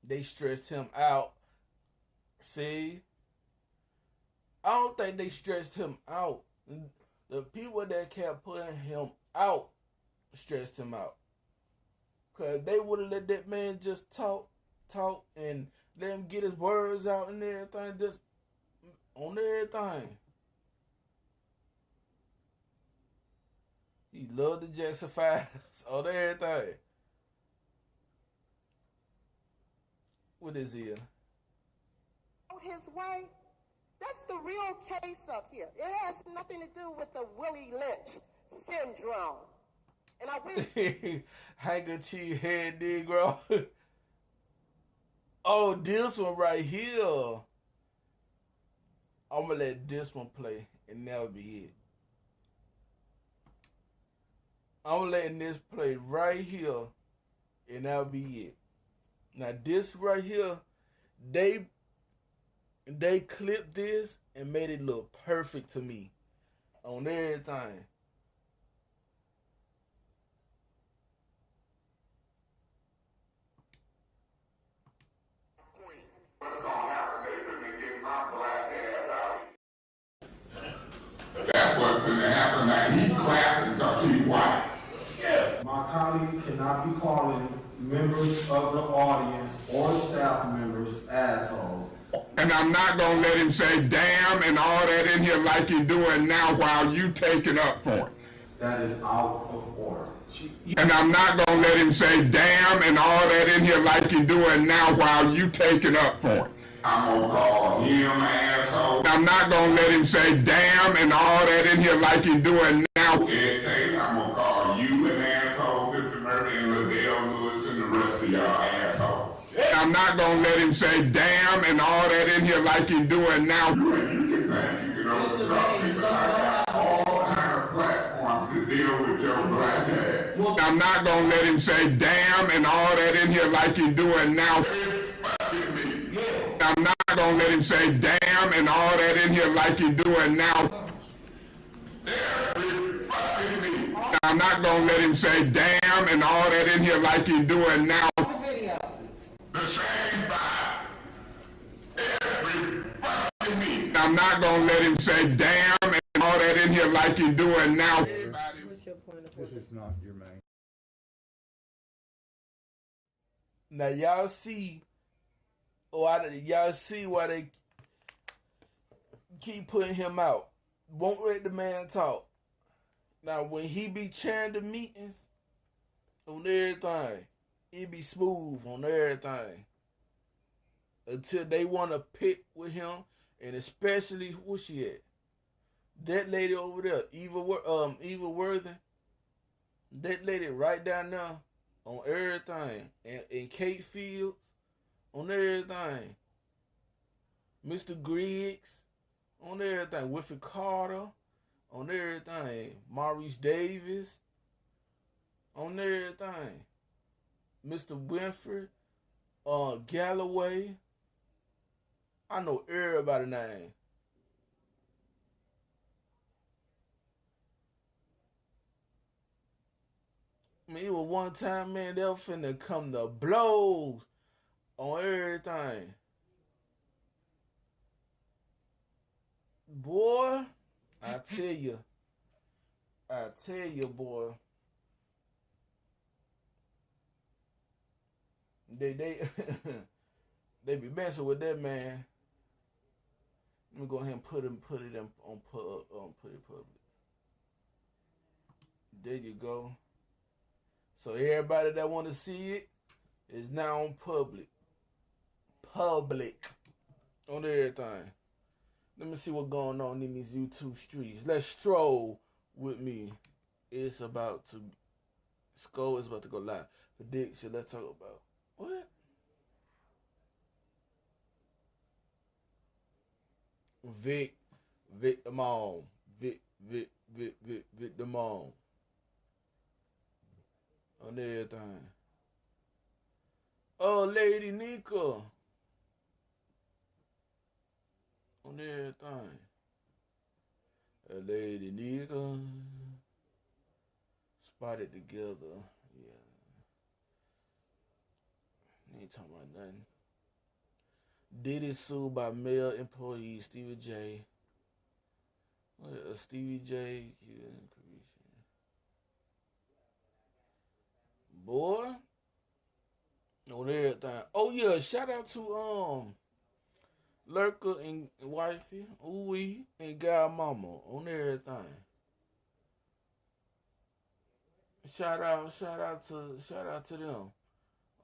They stressed him out. See? I don't think they stressed him out. The people that kept putting him out stressed him out. Because they would have let that man just talk, and let him get his words out and everything, just on everything. He loved the Jackson 5s on everything. What is he? His way, that's the real case up here. It has nothing to do with the Willie Lynch syndrome. And I wish handkerchief head Negro. Oh, this one right here. I'm gonna let this one play, and that'll be it. I'm letting this play right here, and that'll be it. Now this right here, they clipped this and made it look perfect to me on everything. What's gonna happen? They finna get my black ass out. That's what's gonna happen. Now he clapping because he's white. My colleague cannot be calling members of the audience or staff members assholes. And I'm not gonna let him say damn and all that in here like you're doing now while you taking up for it. That is out of order. And I'm not gonna let him say damn and all that in here like you're doing now while you taking up for it. I'm gonna call him an asshole. I'm not gonna let him say damn and all that in here like you're doing now. I'm gonna call you an asshole, Mr. Murphy and Liddell Lewis and the rest of y'all assholes. I'm not gonna let him say damn and all that in here like you're doing now. You can think you can overdraw me, but I got all kind of platforms to deal with your black ass. I'm not gonna let him say damn and all that in here like you're doing now. I'm not gonna let him say damn and all that in here like you're doing now. I'm not gonna let him say damn and all that in here like you're doing now. The same vibe. Every fucking me. I'm not gonna let him say damn and all that in here like you're doing now. This is not your man. Now y'all see why they keep putting him out. Won't let the man talk. Now when he be chairing the meetings on everything, it be smooth on everything. Until they want to pick with him, and especially where she at? That lady over there, Eva Worthing. That lady right down there on everything, and Kate Fields on everything. Mr. Griggs on everything. Wilfred Carter on everything. Maurice Davis on everything. Mr. Winfrey, Galloway I know everybody's name. I mean, it was one time, man, they were finna come to blows on everything. Boy, I tell you, boy. They they be messing with that man. Let me go ahead and put it public. There you go. So everybody that want to see it is now on public on everything. Let me see what's going on in these YouTube streets. Let's stroll with me. It's about to go live. Prediction. Let's talk about what? Vic the mom. Vic the mom. On everything. Oh, Lady Nika. On everything. Lady Nika. Spotted together. Yeah. Ain't talking about nothing. Diddy sued by male employee Stevie J. Stevie J. Boy. On everything. Oh yeah, shout out to Lurker and Wifey, Ooey, and Godmama on everything. Shout out to them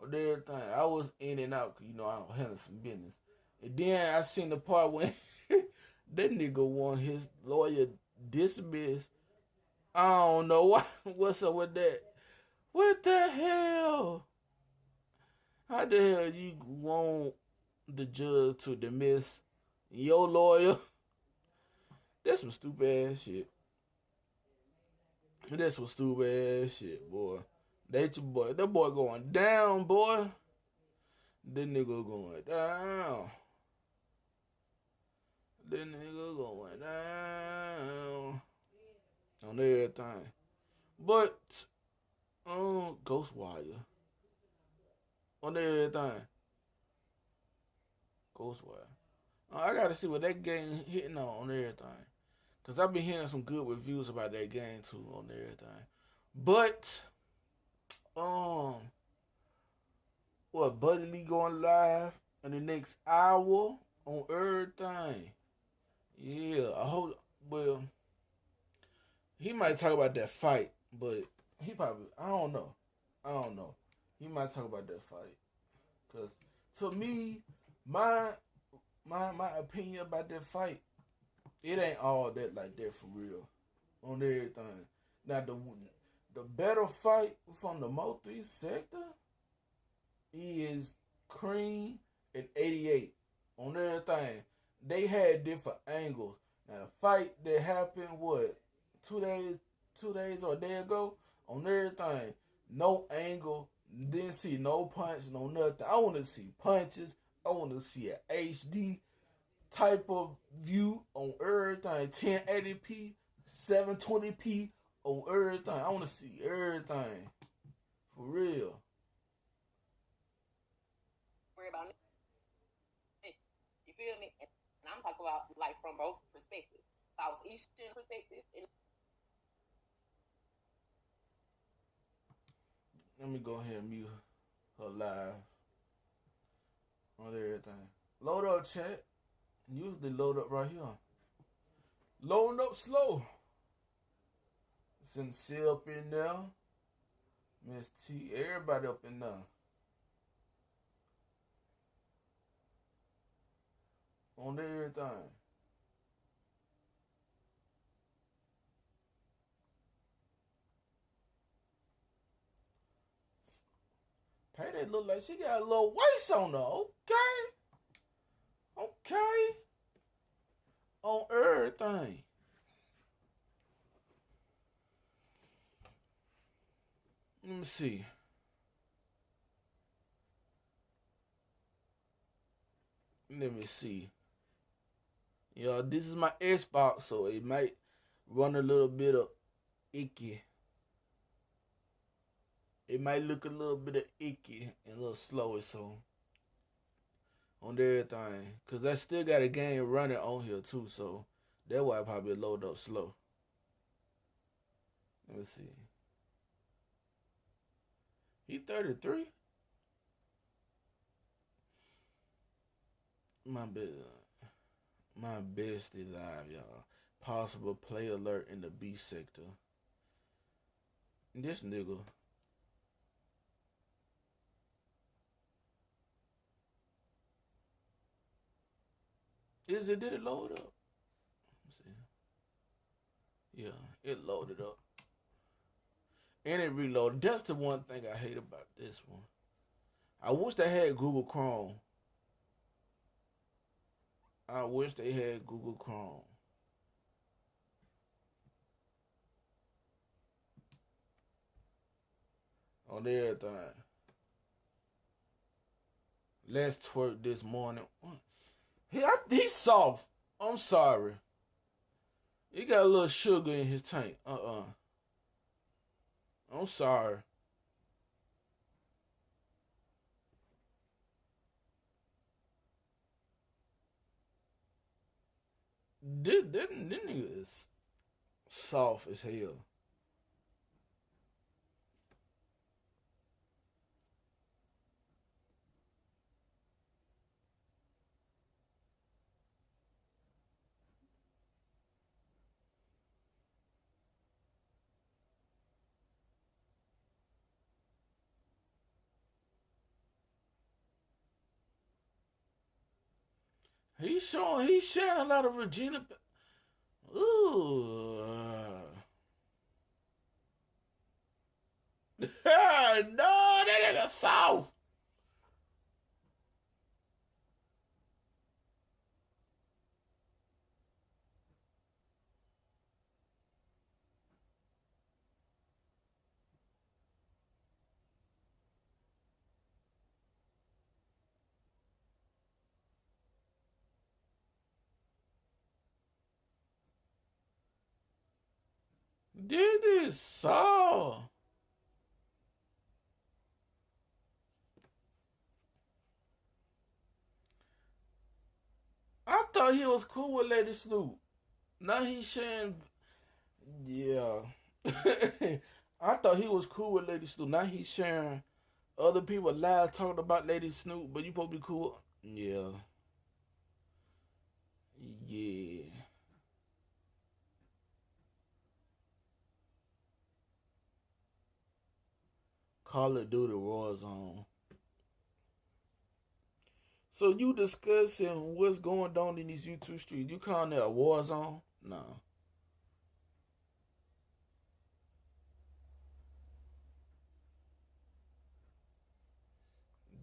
on everything. I was in and out, cause I was handling some business. And then I seen the part when that nigga want his lawyer dismissed. I don't know why. What's up with that? What the hell? How the hell you want the judge to dismiss your lawyer? That's some stupid ass shit. That's some stupid ass shit, boy. That your boy. That boy going down, boy. That nigga going down. That nigga going down. On everything. But, Ghostwire. On everything. Ghostwire. I gotta see what that game hitting on everything. Cause I've been hearing some good reviews about that game too on everything. But, Buddy Lee going live in the next hour on everything. Yeah, I hope. Well, he might talk about that fight, but he probably I don't know. He might talk about that fight, cause to me, my opinion about that fight, it ain't all that like that for real on everything. Now the better fight from the Mo 3 sector is Cream and 88 on everything. They had different angles. Now the fight that happened 2 days or a day ago on everything, no angle, didn't see no punch, no nothing. I want to see punches. I want to see an HD type of view on everything, 1080p, 720p on everything. I want to see everything for real. Worry about it. You feel me? And I'm talking about like from both perspectives. If I was Eastern perspective, and let me go ahead and mute her live on everything. Load up, chat. Usually load up right here. Loading up slow. Sincere up in there. Miss T, everybody up in there. On everything. Payday look like she got a little waist on her. Okay. On everything. Let me see. Let me see. This is my Xbox, so it might run a little bit of icky. It might look a little bit of icky and a little slower, so on everything. Because I still got a game running on here too, so that's why I probably load up slow. Let me see. He 33? My bestie live, y'all. Possible play alert in the B sector. This nigga. Did it load up? Let's see. Yeah, it loaded up. And it reloaded. That's the one thing I hate about this one. I wish they had Google Chrome. I wish they had Google Chrome. On everything. Let's twerk this morning. He's soft. I'm sorry. He got a little sugar in his tank. I'm sorry. This nigga is soft as hell. He's sharing a lot of Regina. Ooh. No, that nigga soft. This is soft. I thought he was cool with Lady Snoop. Now he's sharing. Yeah. I thought he was cool with Lady Snoop. Now he's sharing other people live talking about Lady Snoop, but you supposed to be cool. Yeah. Yeah. Call of Duty Warzone. So you discussing what's going on in these YouTube streets? You calling that a war zone? No.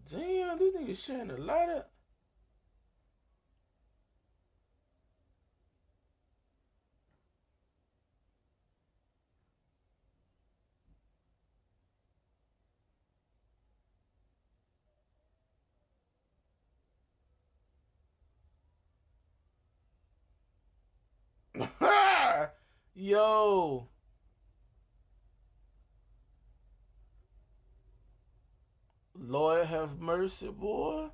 Damn, this nigga sharing a lot of. Yo. Lord have mercy, boy.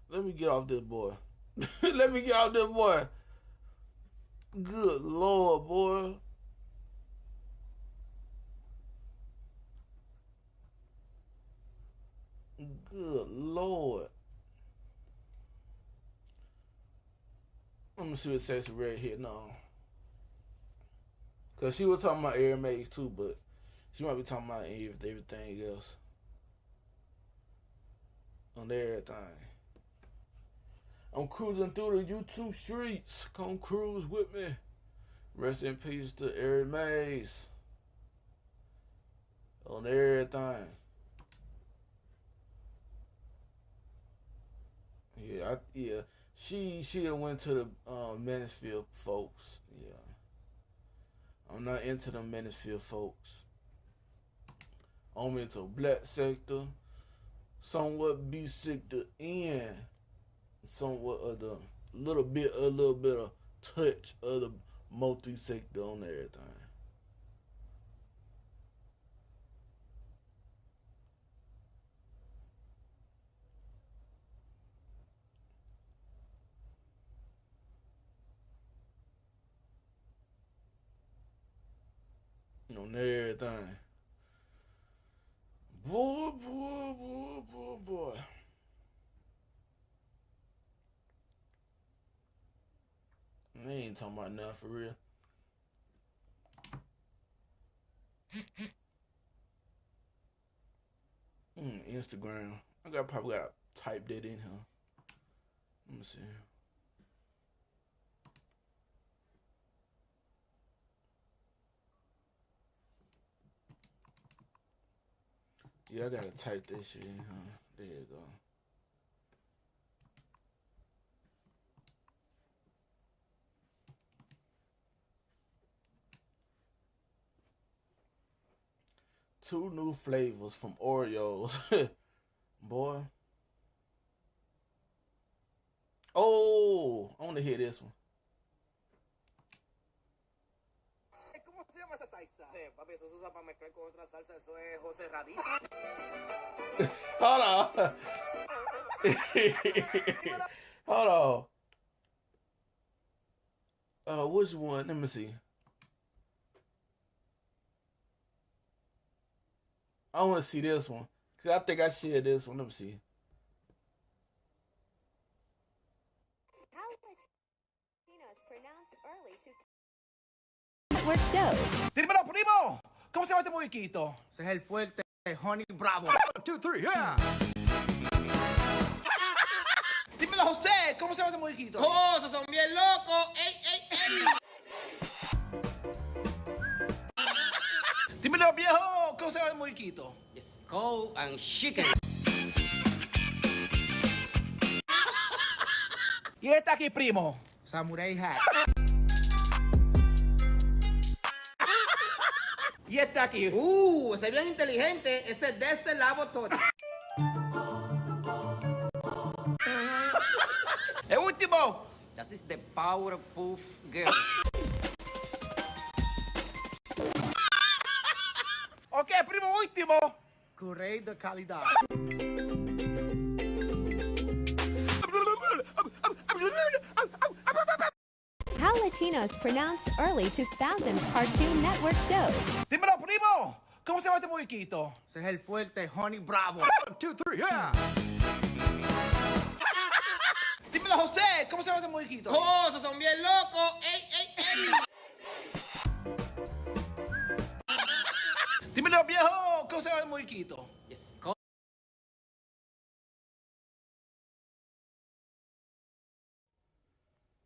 Let me get off this boy. Let me get off this boy. Good Lord, boy. Good Lord. Let me see what Sexy Red hit now. Because she was talking about Air Maze too, but she might be talking about everything else. On everything. I'm cruising through the YouTube streets. Come cruise with me. Rest in peace to Air Maze. On everything. Yeah. She went to the Mansfield folks. Yeah. I'm not into the Mansfield folks. I'm into black sector, somewhat B sector, and somewhat of the a little bit of touch of the multi-sector on everything. On everything. Boy. They ain't talking about nothing for real. Instagram. Probably got type that in here. Let me see. Yeah, I gotta type that shit in, huh? There you go. Two new flavors from Oreos. Boy. Oh, I want to hear this one. ¿Cómo se llama esa salsa? Sí, papi, eso se usa para mezclar con otra salsa. Eso es José Radito. Hold on. Hold on. Which one? Let me see. I want to see this one. Because I think I shared this one. Let me see. Network shows. Dímelo, primo. ¿Cómo se llama este muñequito? Ese es el fuerte Honey Bravo. 1, 2, 3, yeah. Dímelo, José. ¿Cómo se llama ese muñequito? ¡Oh, esos son bien locos! ¡Ey! Dímelo, viejo. ¿Cómo se llama el muñequito? Skull and chicken. Y este aquí, primo. Samurai Hat. Y este aquí. Ese es bien inteligente. Ese es de este laboratorio. El último. That is the Powerpuff Girl. Ok, primo, último. Correo de calidad. How Latinos pronounce early 2000s Cartoon Network shows. Dímelo, primo. ¿Cómo se llama este muñequito? Ese es el fuerte Honey Bravo. 1, 2, 3, yeah. Dímelo, José. ¿Cómo se llama ese muñequito? ¡Oh, esos son bien locos! ¡Ey! Dímelo, viejo. ¿Cómo se llama el muñequito?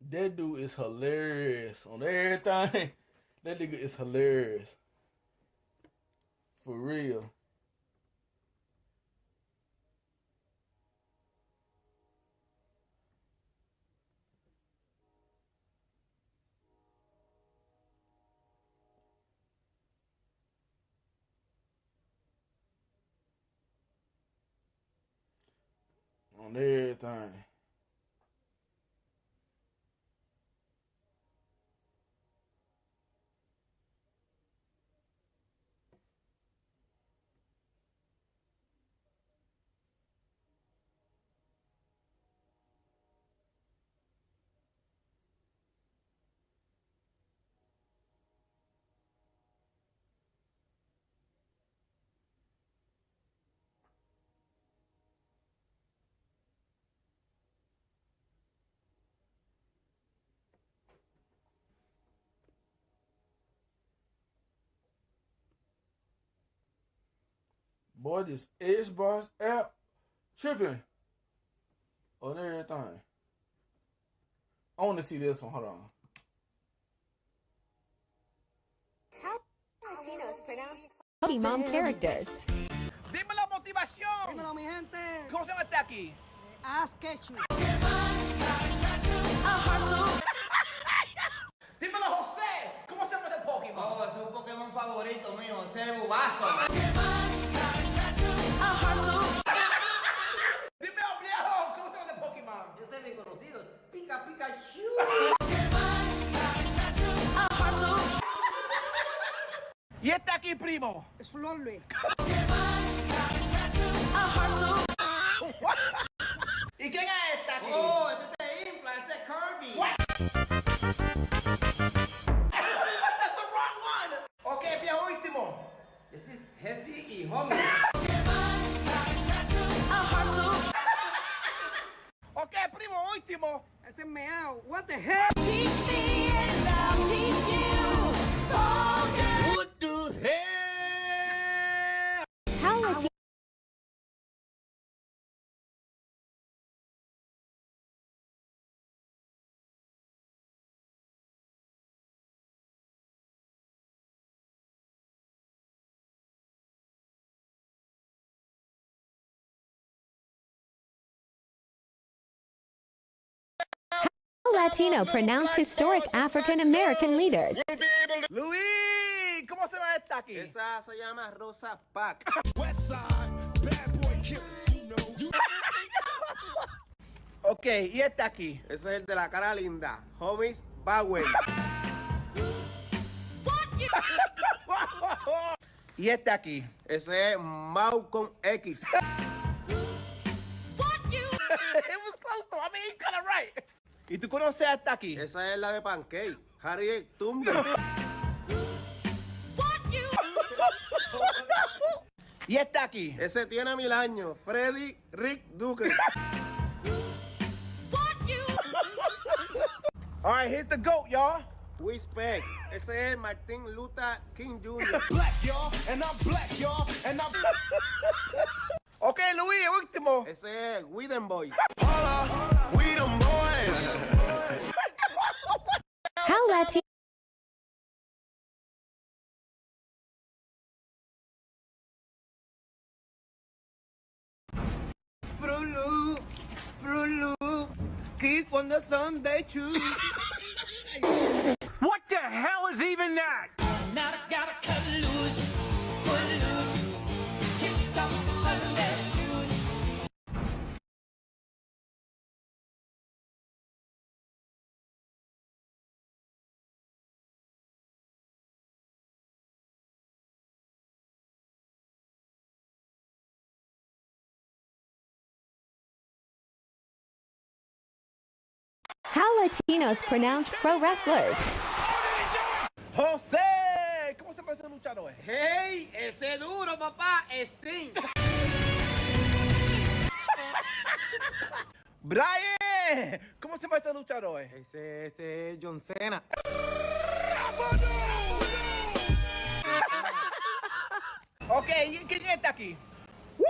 That dude is hilarious on everything. That nigga is hilarious. For real. On everything. Boy, this Xbox app tripping on everything. I want to see this one. Hold on. How Latinos pronounce Pokemon characters. Dímelo, motivación. Dímelo, mi gente. ¿Cómo se llama este aquí? Ass Ketchup. Dímelo, José. ¿Cómo se llama ese Pokémon? Oh, ese es un Pokémon favorito mío. Ese es el Bubazo. Dímelo, viejo. ¿Cómo se llama ese Pokémon? Yo sé mi Y este aquí, primo. Es Flor Luis. ¿Y quién es este aquí? Oh, ese se infla, ese es Kirby. That's the wrong one. Ok, viejo último. Ese es Jesse y Homie. Ok, primo, último. Ese es Meow. What the hell? What the hell? How Latino Latino pronounce historic African American leaders? Luis, ¿cómo se llama esta aquí? Esa se llama Rosa Pack. Ok, ¿y esta aquí? Ese es el de la cara linda. Homies Bowen. ¿Y este aquí? Ese es Mau con X. It was close though. I mean, he's kind of right. ¿Y tú conoces a esta aquí? Esa es la de Pancake. Harriet Tubman. ¿Y esta aquí? Ese tiene 1000 años. Freddy Rick Duque. All right, here's the GOAT, y'all. Wispeg. Ese es Martin Luther King Jr. Black, y'all, and I'm black, y'all, and I'm... Ok, Luis, último. Ese es Whedon Boy. Hola, Whedon Boys. How Latino Fruit Loop, kiss when the sun they choose. What the hell is even that? Now I gotta cut loose, kick off the Sunday shoes. How Latinos pronounce pro wrestlers? José, ¿cómo se llama ese luchador? Hey, ese duro, papá, Sting. Brian, ¿cómo se llama ese luchador? Ese es John Cena. Ok, ¿y quién está aquí? ¡Woo!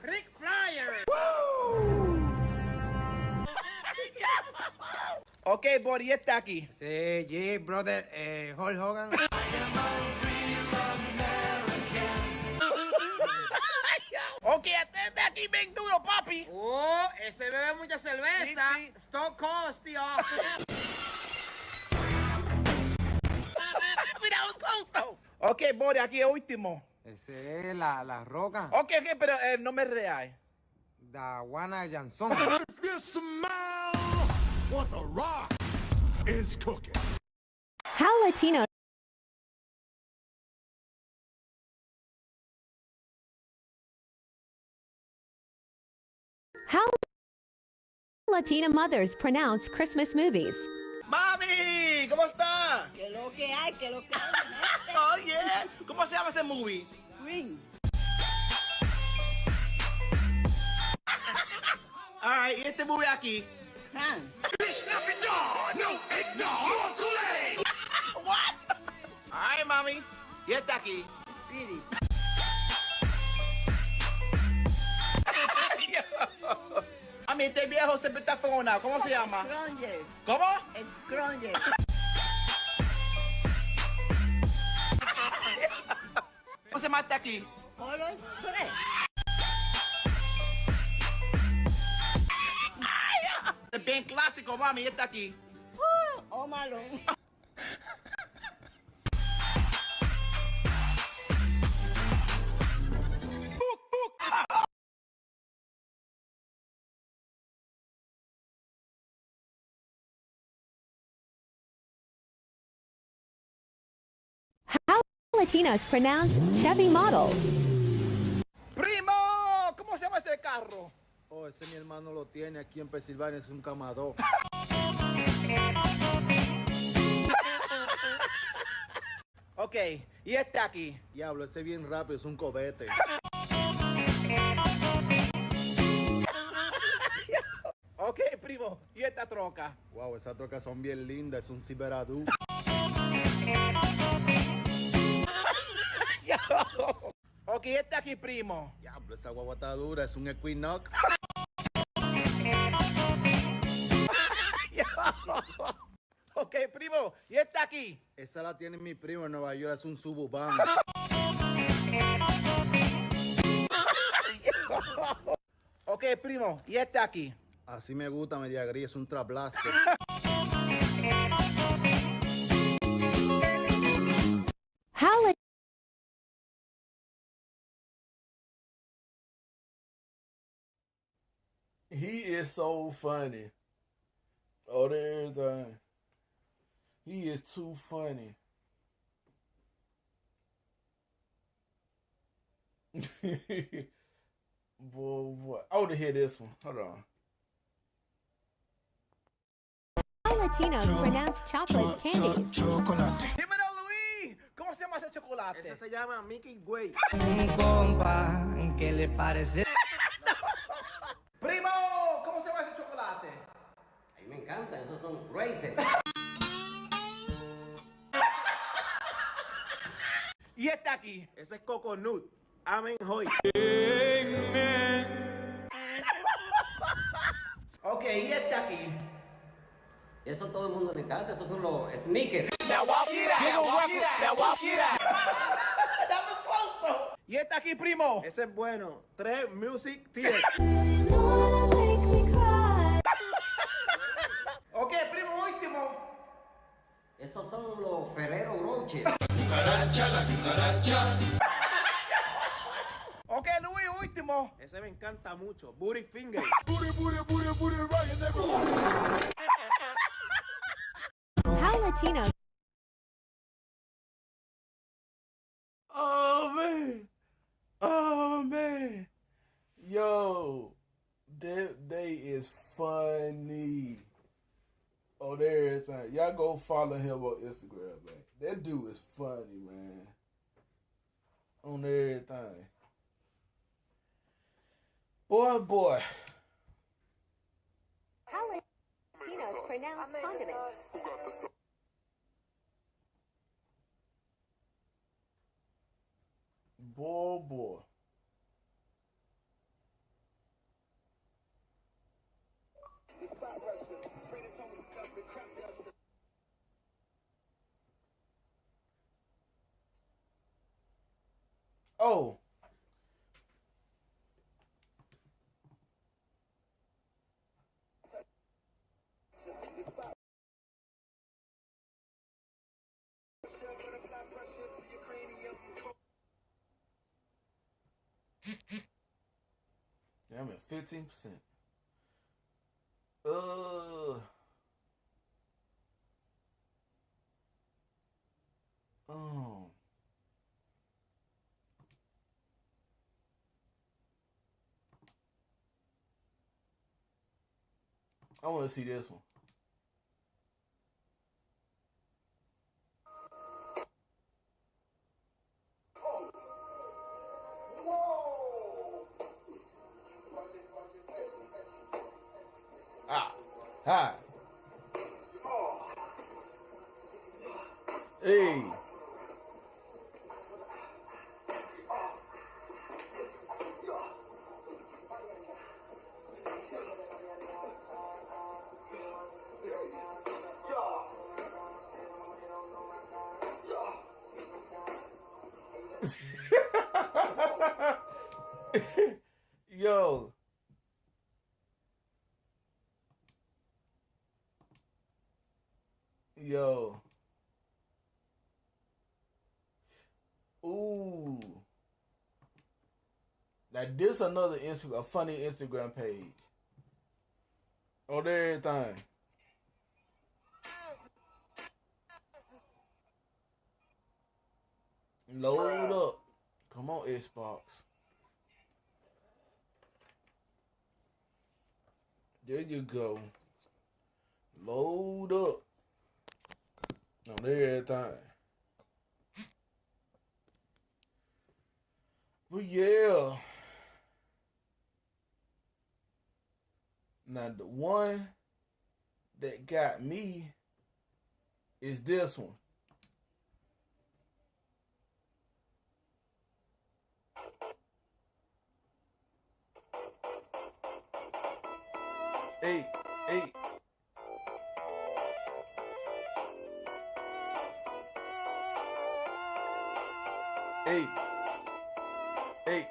Rick Flyer. Ok, Buddy, está aquí. Ese es brother, Hulk Hogan. Ok, este está aquí bien duro, papi. Oh, ese bebe mucha cerveza. Sí, sí. Stone Cold Steve Austin. Mira, was close though. Ok, Buddy, aquí es último. Ese es la Roca. Ok, pero el nombre real. Dawana Jansson. What the rock is cooking. How Latino How Latina mothers pronounce Christmas movies? Mami, ¿cómo está? ¿Qué lo que hay? ¿Qué lo que hay? Oh, yeah. ¿Cómo se llama ese movie? Green. All right, y este movie aquí. What? All right, mami. Y este aquí. Speedy. Mami, este viejo siempre está fonado. ¿Cómo se llama? Scronger. ¿Cómo? Scronger. ¿Cómo se llama este aquí? Polo Express. Es bien clásico, mami. Y este aquí. Oh, Malone. How Latinos pronounce Chevy models. ¡Primo! ¿Cómo se llama ese carro? Oh, ese mi hermano lo tiene aquí en Pensilvania, es un Camador. Ok, y este aquí. Diablo, ese bien rápido, es un cobete. Ok, primo, y esta troca. Wow, esas trocas son bien lindas, es un Ciberadu. Ok, este aquí, primo. Diablo, esa guagua está dura, es un Equinox. Ok, primo, ¿y esta aquí? Esa la tiene mi primo en Nueva York, es un Suburban. Ok, primo, ¿y este aquí? Así me gusta, media gris, es un Trablaster. How He is so funny. Oh, there's he is too funny. Boy. I want to hear this one. Hold on. How Latinos pronounce chocolate candies. Dímelo, Luis. ¿Cómo se llama ese chocolate? Ese se llama Mickey Way. Un compa, ¿qué le parece? Primo, ¿cómo se llama ese chocolate? A mí me encanta, esos son races. ¿Y este aquí? Ese es Coconut. Amen hoy. Ok, ¿y este aquí? Eso todo el mundo le encanta, esos son los sneakers. Now walk it out. Now walk it out. That was close though. ¿Y este aquí, primo? Ese es bueno. 3 Music Tears. Ok, primo, último. Esos son los Ferrero Rocher. Cucaracha, la cucaracha. Ok, Luis, último. Ese me encanta mucho. Booty Finger. How Latinos Oh man. Yo, that day is funny. Oh, there's y'all go follow him on Instagram, man. That dude is funny, man. On everything. Boy. How Latinos pronounce condiments. Boy. Oh. Yeah, I'm at 15%. Oh. I want to see this one. Hi. Hey. Yo. Ooh. Like this another a funny Instagram page. On everything. Load up. Come on, Xbox. There you go. Load up. On everything. But yeah. Now the one that got me is this one. Hey, hey. Hey. Hey.